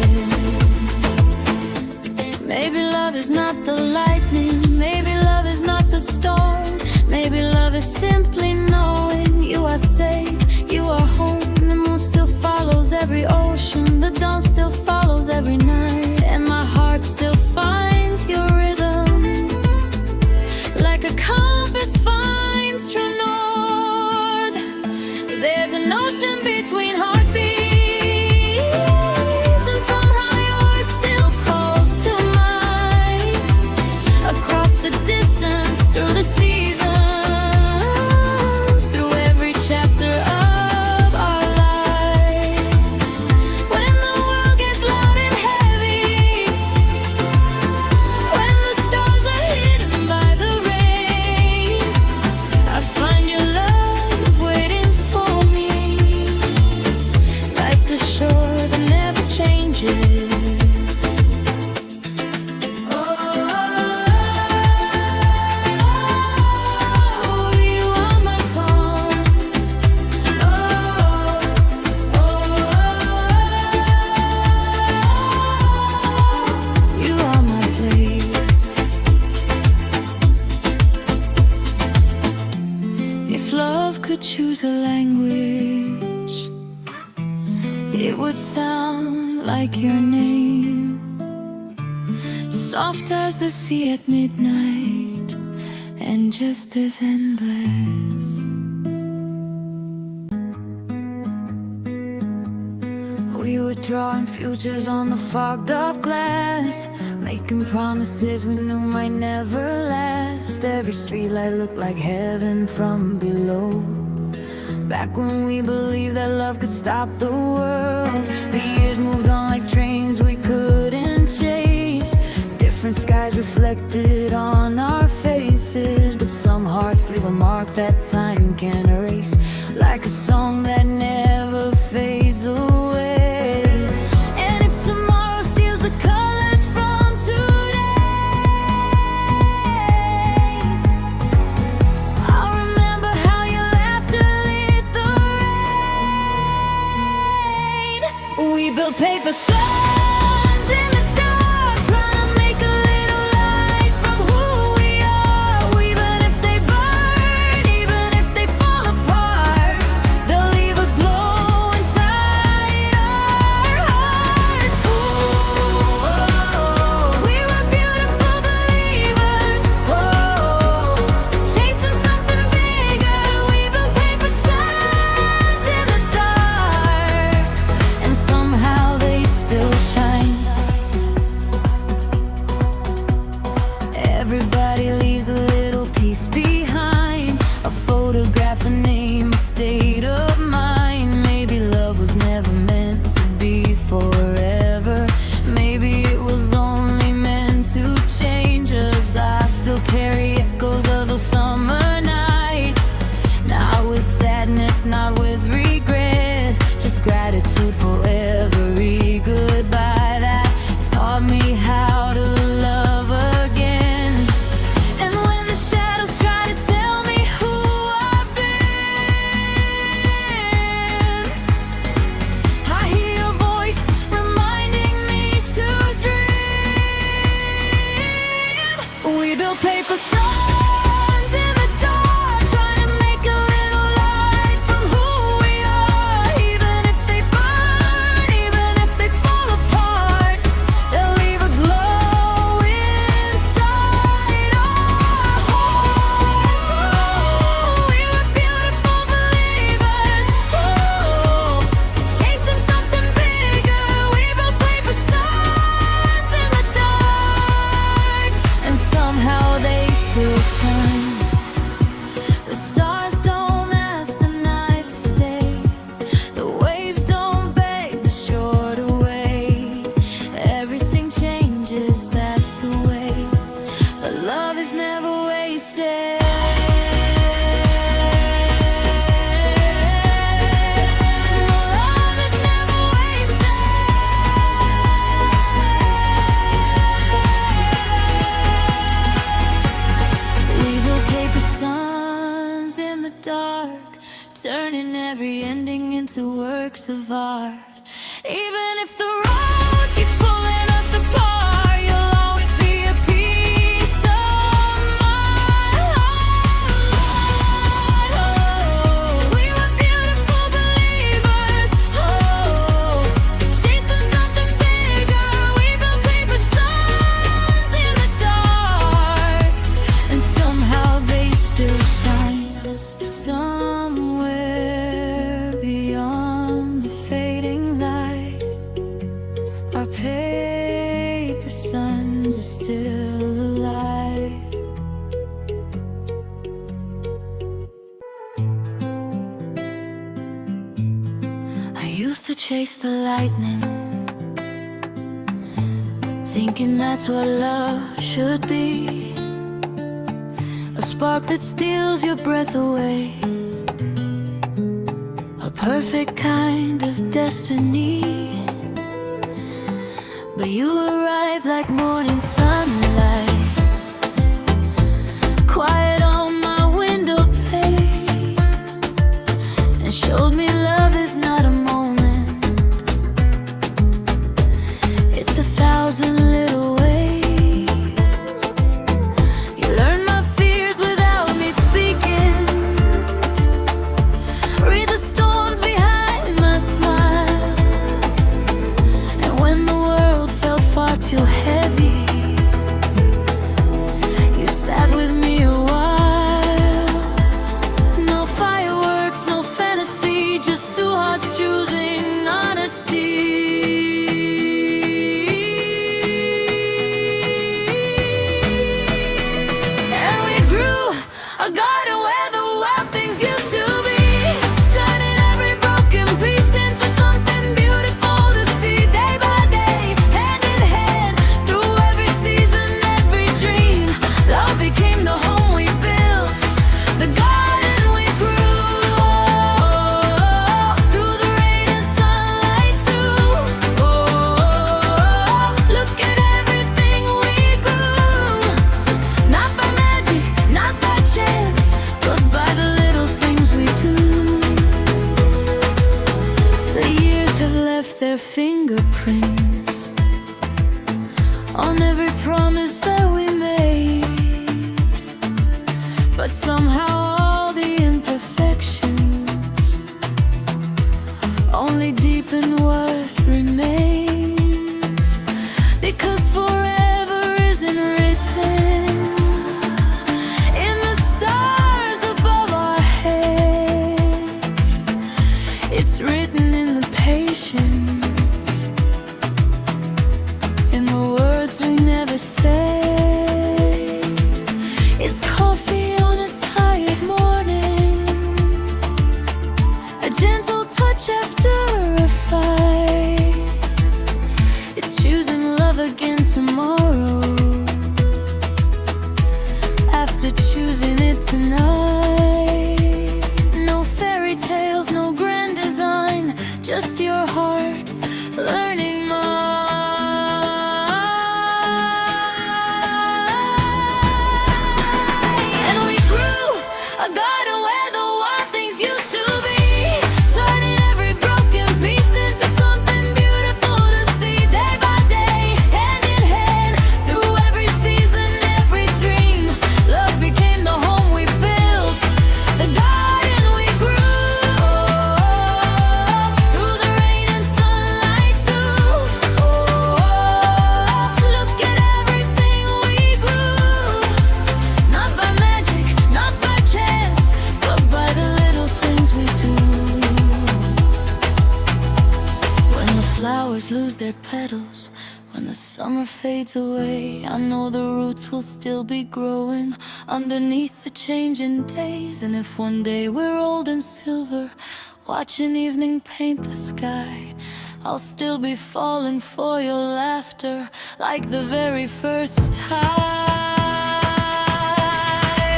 Maybe love is not the lightning, maybe love is not the storm, maybe love is simply knowing you are safe, you are home. The moon still follows every ocean, the dawn still follows every night, and my heart still finds your rhythm, like a compass finds true north. There's an ocean between heartbeats, and somehow yours still calls to mind, across the distance, through the seasons. speaks a language, it would sound like your name, soft as the sea at midnight, and just as endless. We were drawing futures on the fogged up glass, making promises we knew might never last. Every streetlight looked like heaven from below, back when we believed that love could stop the world. The years moved on like trains we couldn't chase, different skies reflected on our faces, but some hearts leave a mark that time can't erase, like a song that never fades away. And if tomorrow steals the colors from today, I'll remember how your laughter lit the rain. We built paper suns in the dark, trying to make a little light from who we are. Even if they burn, even if they fall apart, they'll leave a glow inside our hearts. Oh, we were beautiful believers, chasing something bigger. We built paper suns in the dark, and somehow they still shine. Everybody leaves a little piece behind, a photograph, a name, a state of mind. Maybe love was never meant to be forever, maybe it was only meant to change us. I still carry echoes of those summer nights, not with sadness, not with regret, just gratitude for every goodbye that taught me how to love again. And when the shadows try to tell me who I've been, I hear your voice reminding me to dream. We built paper suns in the dark, trying to make a little light from who we are. Even if they burn, even if they fall apart, they'll leave a glow inside our hearts. Oh, we were beautiful believers, chasing something bigger. We built paper suns in the dark, and somehow they still shine. The stars don't ask the night to stay, the waves don't beg the shore to wait. Everything changes, that's the way, but love is never wasted. No, love is never wasted. We built paper suns in the dark, turning every ending into works of art. Even if the road keeps pulling us apart, you'll always be a piece of my heart. Oh, we were beautiful believers, chasing something bigger. We built paper suns in the dark, and somehow they still shine. Somewhere beyond the fading light, our paper suns are still alive. I used to chase the lightning, thinking that's what love should be, a spark that steals your breath away, a perfect kind of destiny. But you arrived like morning sunlight, quiet on my window pane, and showed me love is not a moment, it's 1,000 little ways. You learned my fears without me speaking, on every promise that we made. But somehow all the imperfections only deepen what remains. Because forever isn't written in the stars above our heads. It's written in the patience, in the words we never said. It's coffee on a tired morning, a gentle touch after a fight. It's choosing love again tomorrow, after choosing it tonight. No fairy tales, no grand design, just your heart learning mine. And we grew a garden where the wild things used to be, turning every broken piece into something beautiful to see. Day by day, hand in hand, through every season, every dream, love became the home we built, the garden we grew. Through the rain and sunlight too. Look at everything we grew, not by magic, not by chance, but by the little things we do. When the flowers lose their petals, when the summer fades away, I know the roots will still be growing underneath the changing days. And if one day we're old and silver, watching evening paint the sky, I'll still be falling for your laughter like the very first time.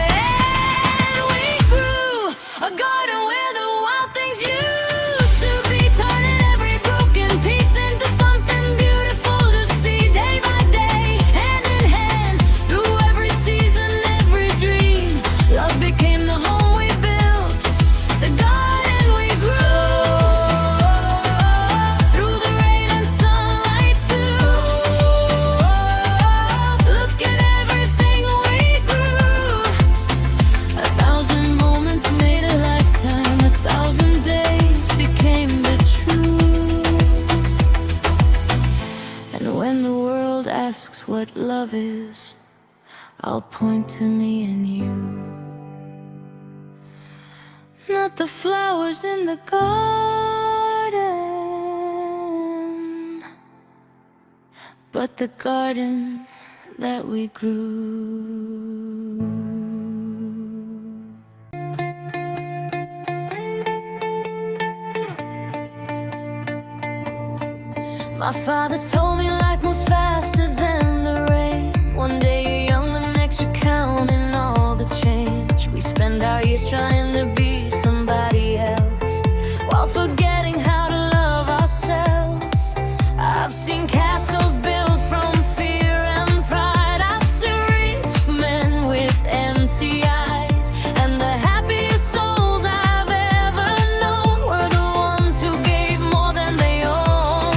And we grew a garden where the wild things used to be, turning every broken piece into something beautiful to see. Day by day, hand in hand, through every season, every dream, love became the home we built, the garden we grew. Through the rain and sunlight too. Look at everything we grew. 1,000 moments made a lifetime, 1,000 days became the truth. And when the world asks what love is, I'll point to me and you. Not the flowers in the garden, but the garden that we grew. My father told me life moves faster than the rain. One day you're young, the next you're counting all the change. We spend our years trying to be somebody else, while forgetting how to love ourselves. I've seen castles built from fear and pride. I've seen rich men with empty eyes, and the happiest souls I've ever known were the ones who gave more than they own.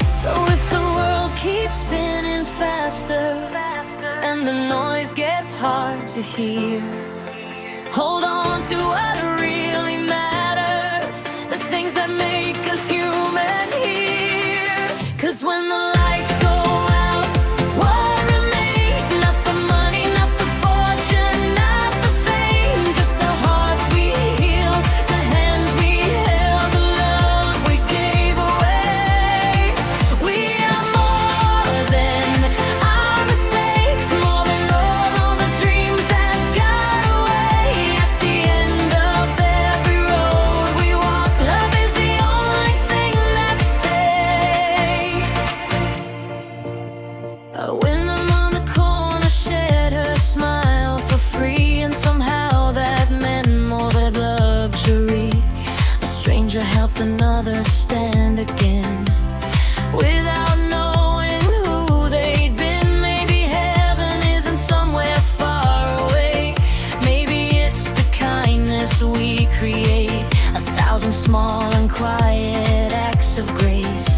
So if the world keeps spinning faster and the noise gets hard to hear, hold on to what really matters, the things that make us human here. 'Cause when the lights go out, what remains? Not the money, not the fortune, not the fame, just the hearts we healed, the hands we held, the love we gave away. We are more than our mistakes, more than all the dreams that got away. At the end of every road we walk, love is the only thing that stays. When I'm on the corner, shared her smile for free, and somehow that meant more than luxury. A stranger helped another stand again, without knowing who they'd been. Maybe heaven isn't somewhere far away. Maybe it's the kindness we create, 1,000 small and quiet acts of grace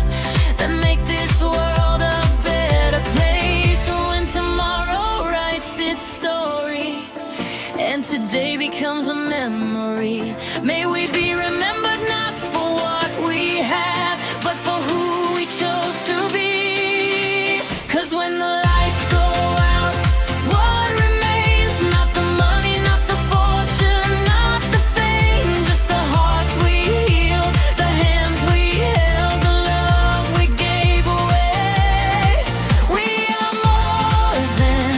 that make this world a better place. becomes a memory. May we be remembered not for what we had, but for who we chose to be. 'Cause when the lights go out, what remains? Not the money, not the fortune, not the fame, just the hearts we healed, the hands we held, the love we gave away. We are more than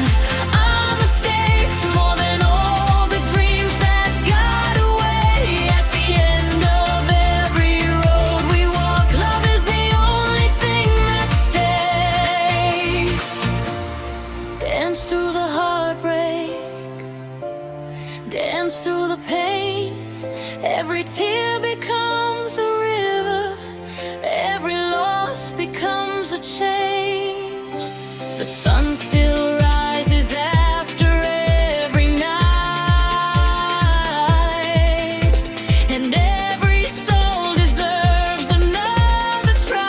our mistakes, more than all the dreams that got away. At the end of every road we walk, love is the only thing that stays. Dance through the heartbreak, dance through the pain. Every tear becomes a river, every loss becomes a change. The sun still rises after every night, and every soul deserves another try.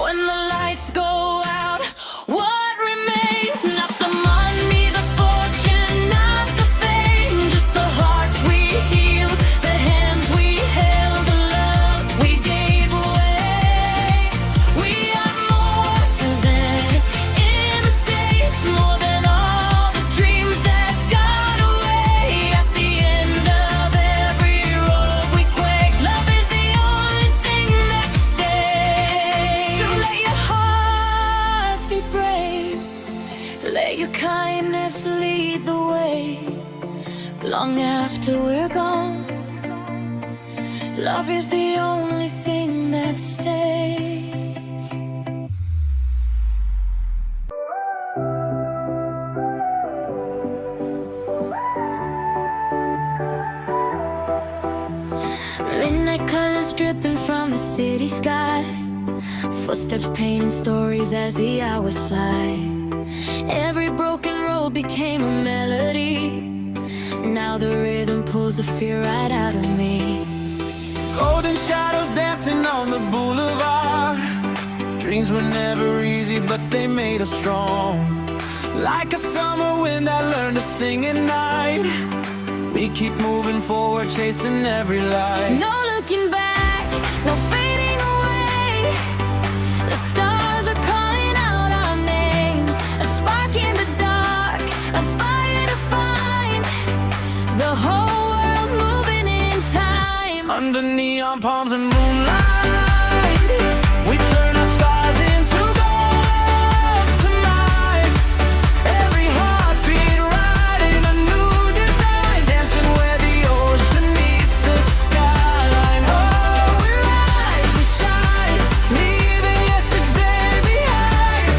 When the lights go out, what remains? Not the money, the fortune, not the fame, just the hearts we healed, the hands we held, the love we gave away. We are more than in mistakes, more than all the dreams that got away. At the end of every road we quake, love is the only thing that stays. So let your heart be brave, let your kindness lead the way. Long after we're gone, love is the only thing that stays. Midnight colors dripping from the city sky, footsteps painting stories as the hours fly. Every broken road became a melody. Now the rhythm pulls the fear right out of me. Golden shadows dancing on the boulevard. Dreams were never easy, but they made us strong. Like a summer wind that learned to sing at night. We keep moving forward, chasing every light. No looking back, no fading away. The stars are calling out our names, a spark in the dark, a fire to find, the whole world moving in time. Under neon palms and moonlight, we turn our scars into gold tonight. Every heartbeat writing a new design, dancing where the ocean meets the skyline. Oh, we rise, we shine, leaving yesterday behind.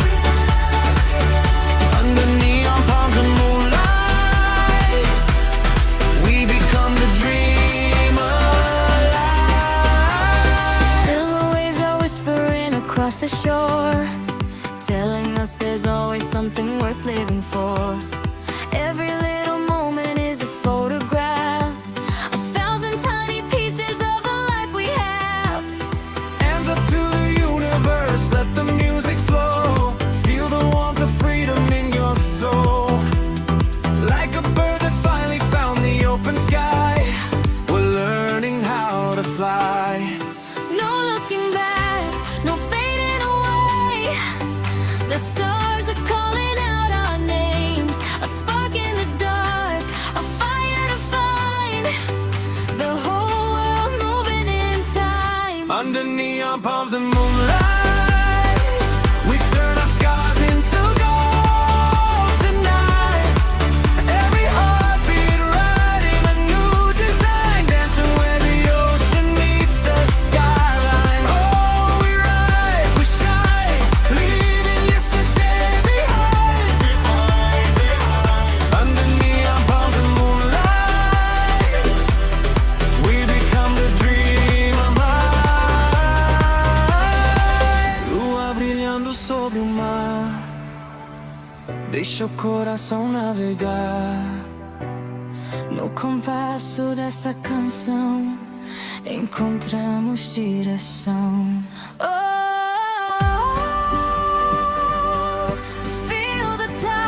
Under neon palms and moonlight, we become the dream alive. Silver waves are whispering across the shore, telling us there's always something worth living for. Every little moment is a photograph, a thousand tiny pieces of the life we have. Hands up to the universe, let the music flow. Feel the warmth of freedom in your soul. Like a bird that finally found the open sky, we're learning how to fly. No looking back, no fading away. The stars are calling out our names, a spark in the dark, a fire to find, the whole world moving in time. Under neon palms and moonlight, we turn our scars into gold tonight. Every heartbeat writing a new design, dancing where the ocean meets the skyline. Oh, we rise, we shine, leaving yesterday behind. Under neon palms and moonlight, we become the dream of mine. Lua brilhando sobre o mar, deixa o coração navegar. No compasso dessa canção encontramos direção. Oh, feel the tide.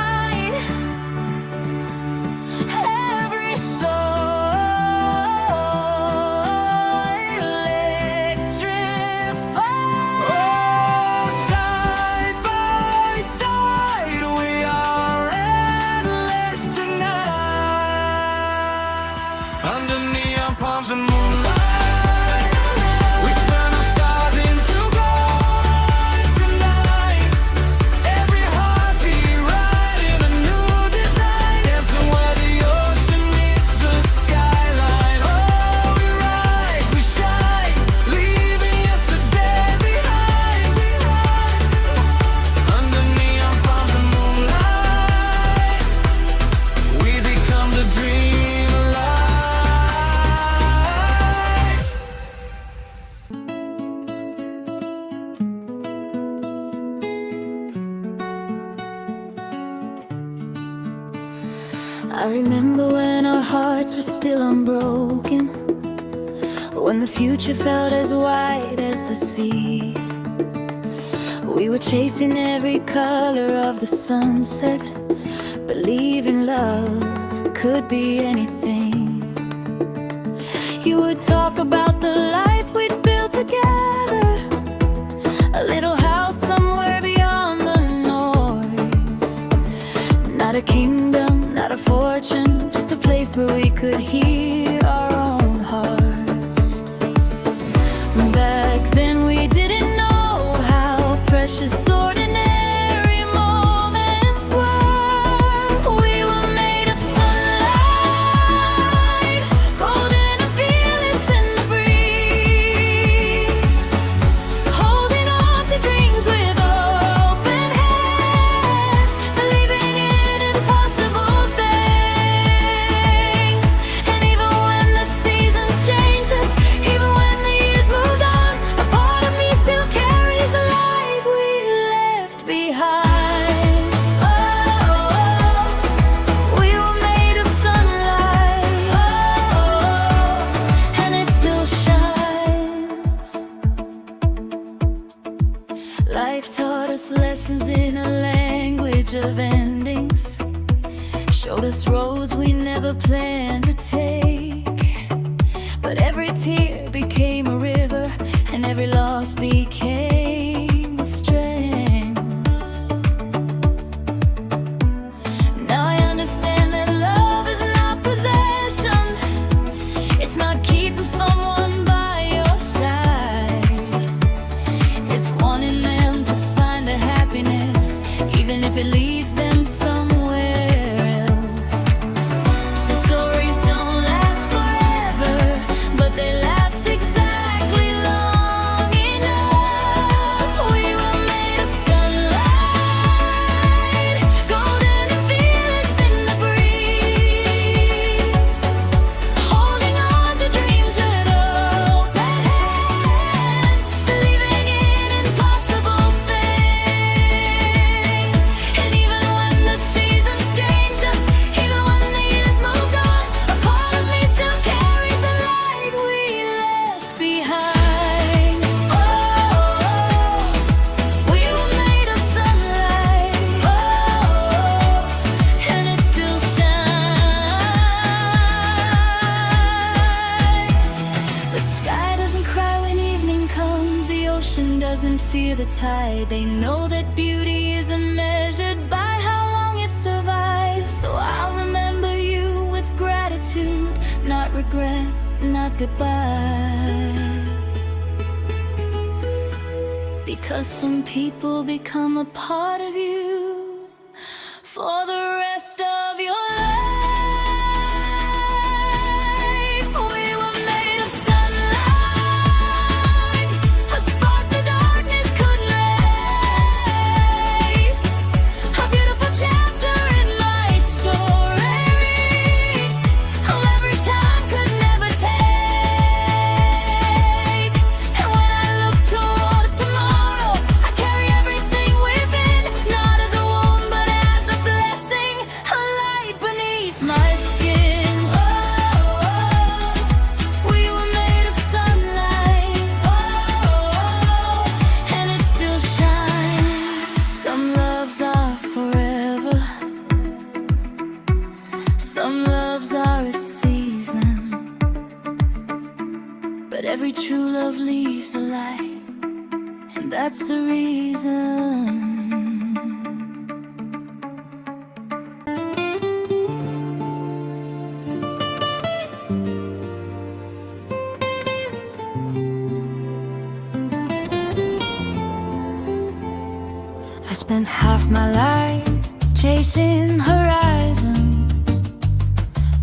I remember when our hearts were still unbroken, when the future felt as wide as the sea. We were chasing every color of the sunset, believing love could be anything. You would talk about the life we'd built together, a little house somewhere beyond the noise. Not a kingdom, not a fortune, just a place where we could hear our own hearts. Back then we didn't know how precious ordinary moments were. We were made of sunlight, golden and fearless in the breeze, holding on to dreams with open hands, believing in impossible things. And even when the seasons changed us, even when the years moved on, a part of me still carries the light we left behind. Oh, we were made of sunlight, and it still shines. Life taught us lessons in a language of endings, showed us roads we never planned to take. But every tear became a river, and every loss became a strength. Now I understand that love is not possession, it's not keeping someone by your side, it's wanting them to find their happiness, even if it leads them somewhere else. Some stories don't last forever, but they last exactly long enough. We were made of sunlight, golden and fearless in the breeze, holding on to dreams with open hands, believing in impossible things. And even when the seasons changed us, even when the years moved on, a part of me still carries the light we left behind. Oh, we were made of sunlight, and it still shines. The sky doesn't cry when evening comes, the ocean doesn't fear the tide. They know that beauty isn't measured by how long it survives. So I'll remember you with gratitude, not regret, not goodbye. Because some people become a part of you for the rest of your life. We were made of sunlight, a spark the darkness couldn't erase, a beautiful chapter in my story, oh, every time could never take. And when I look toward tomorrow, I carry everything within, not as a wound but as a blessing, a light beneath my skin. Oh, we were made of sunlight, and it still shines. Some loves are forever, some loves are a season, but every true love leaves a light, and that's the reason. I spent half my life chasing horizons,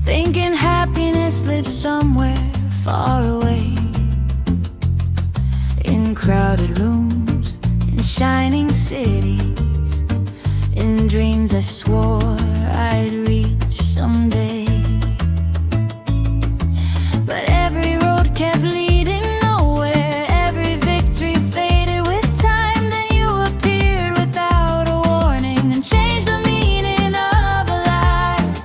thinking happiness lived somewhere far away, in crowded rooms, in shining cities, in dreams I swore I'd reach someday. But every road kept leading nowhere, every victory faded with time. Then you appeared without a warning and changed the meaning of a life.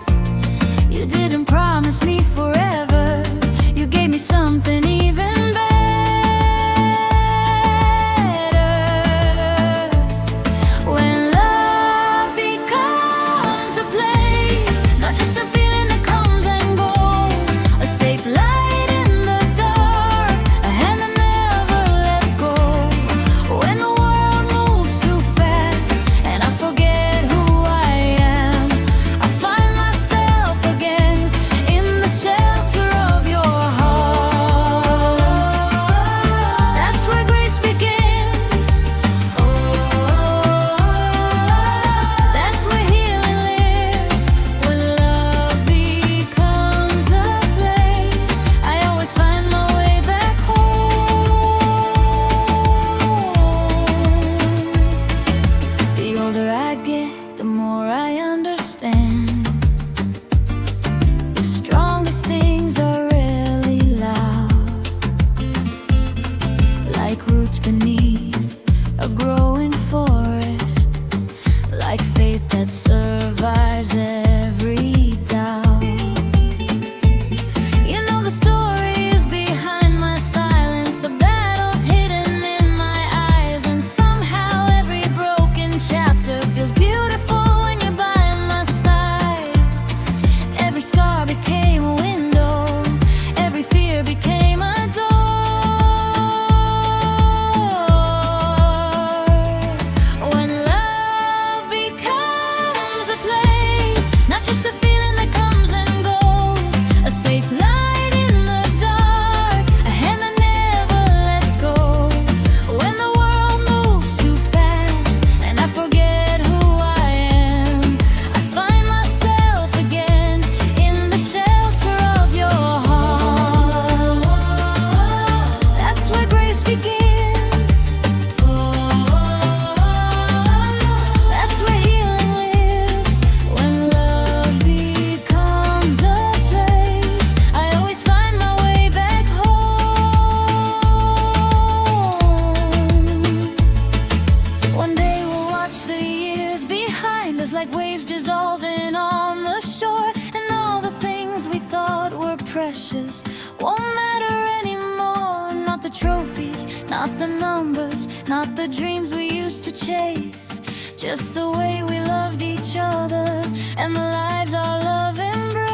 numbers, not the dreams we used to chase, just the way we loved each other and the lives our love embraced.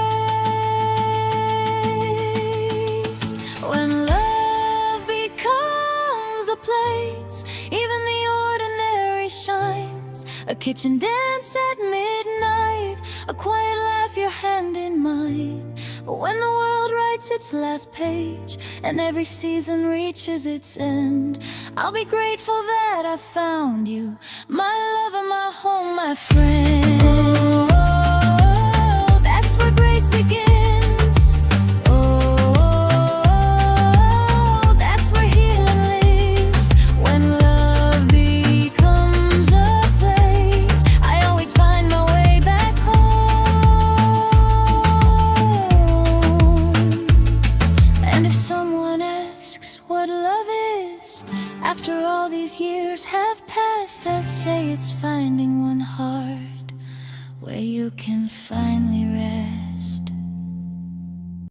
When love becomes a place, even the ordinary shines. A kitchen dance at midnight, a quiet laugh, your hand in mine. But when the world writes its last page and every season reaches its end, I'll be grateful that I found you, my lover, my home, my friend. Oh, that's where grace begins. Oh, that's where healing lives. When love becomes a place, I always find my way back home. And if someone asks what love is, after all these years have passed, I say it's finding one heart where you can finally rest.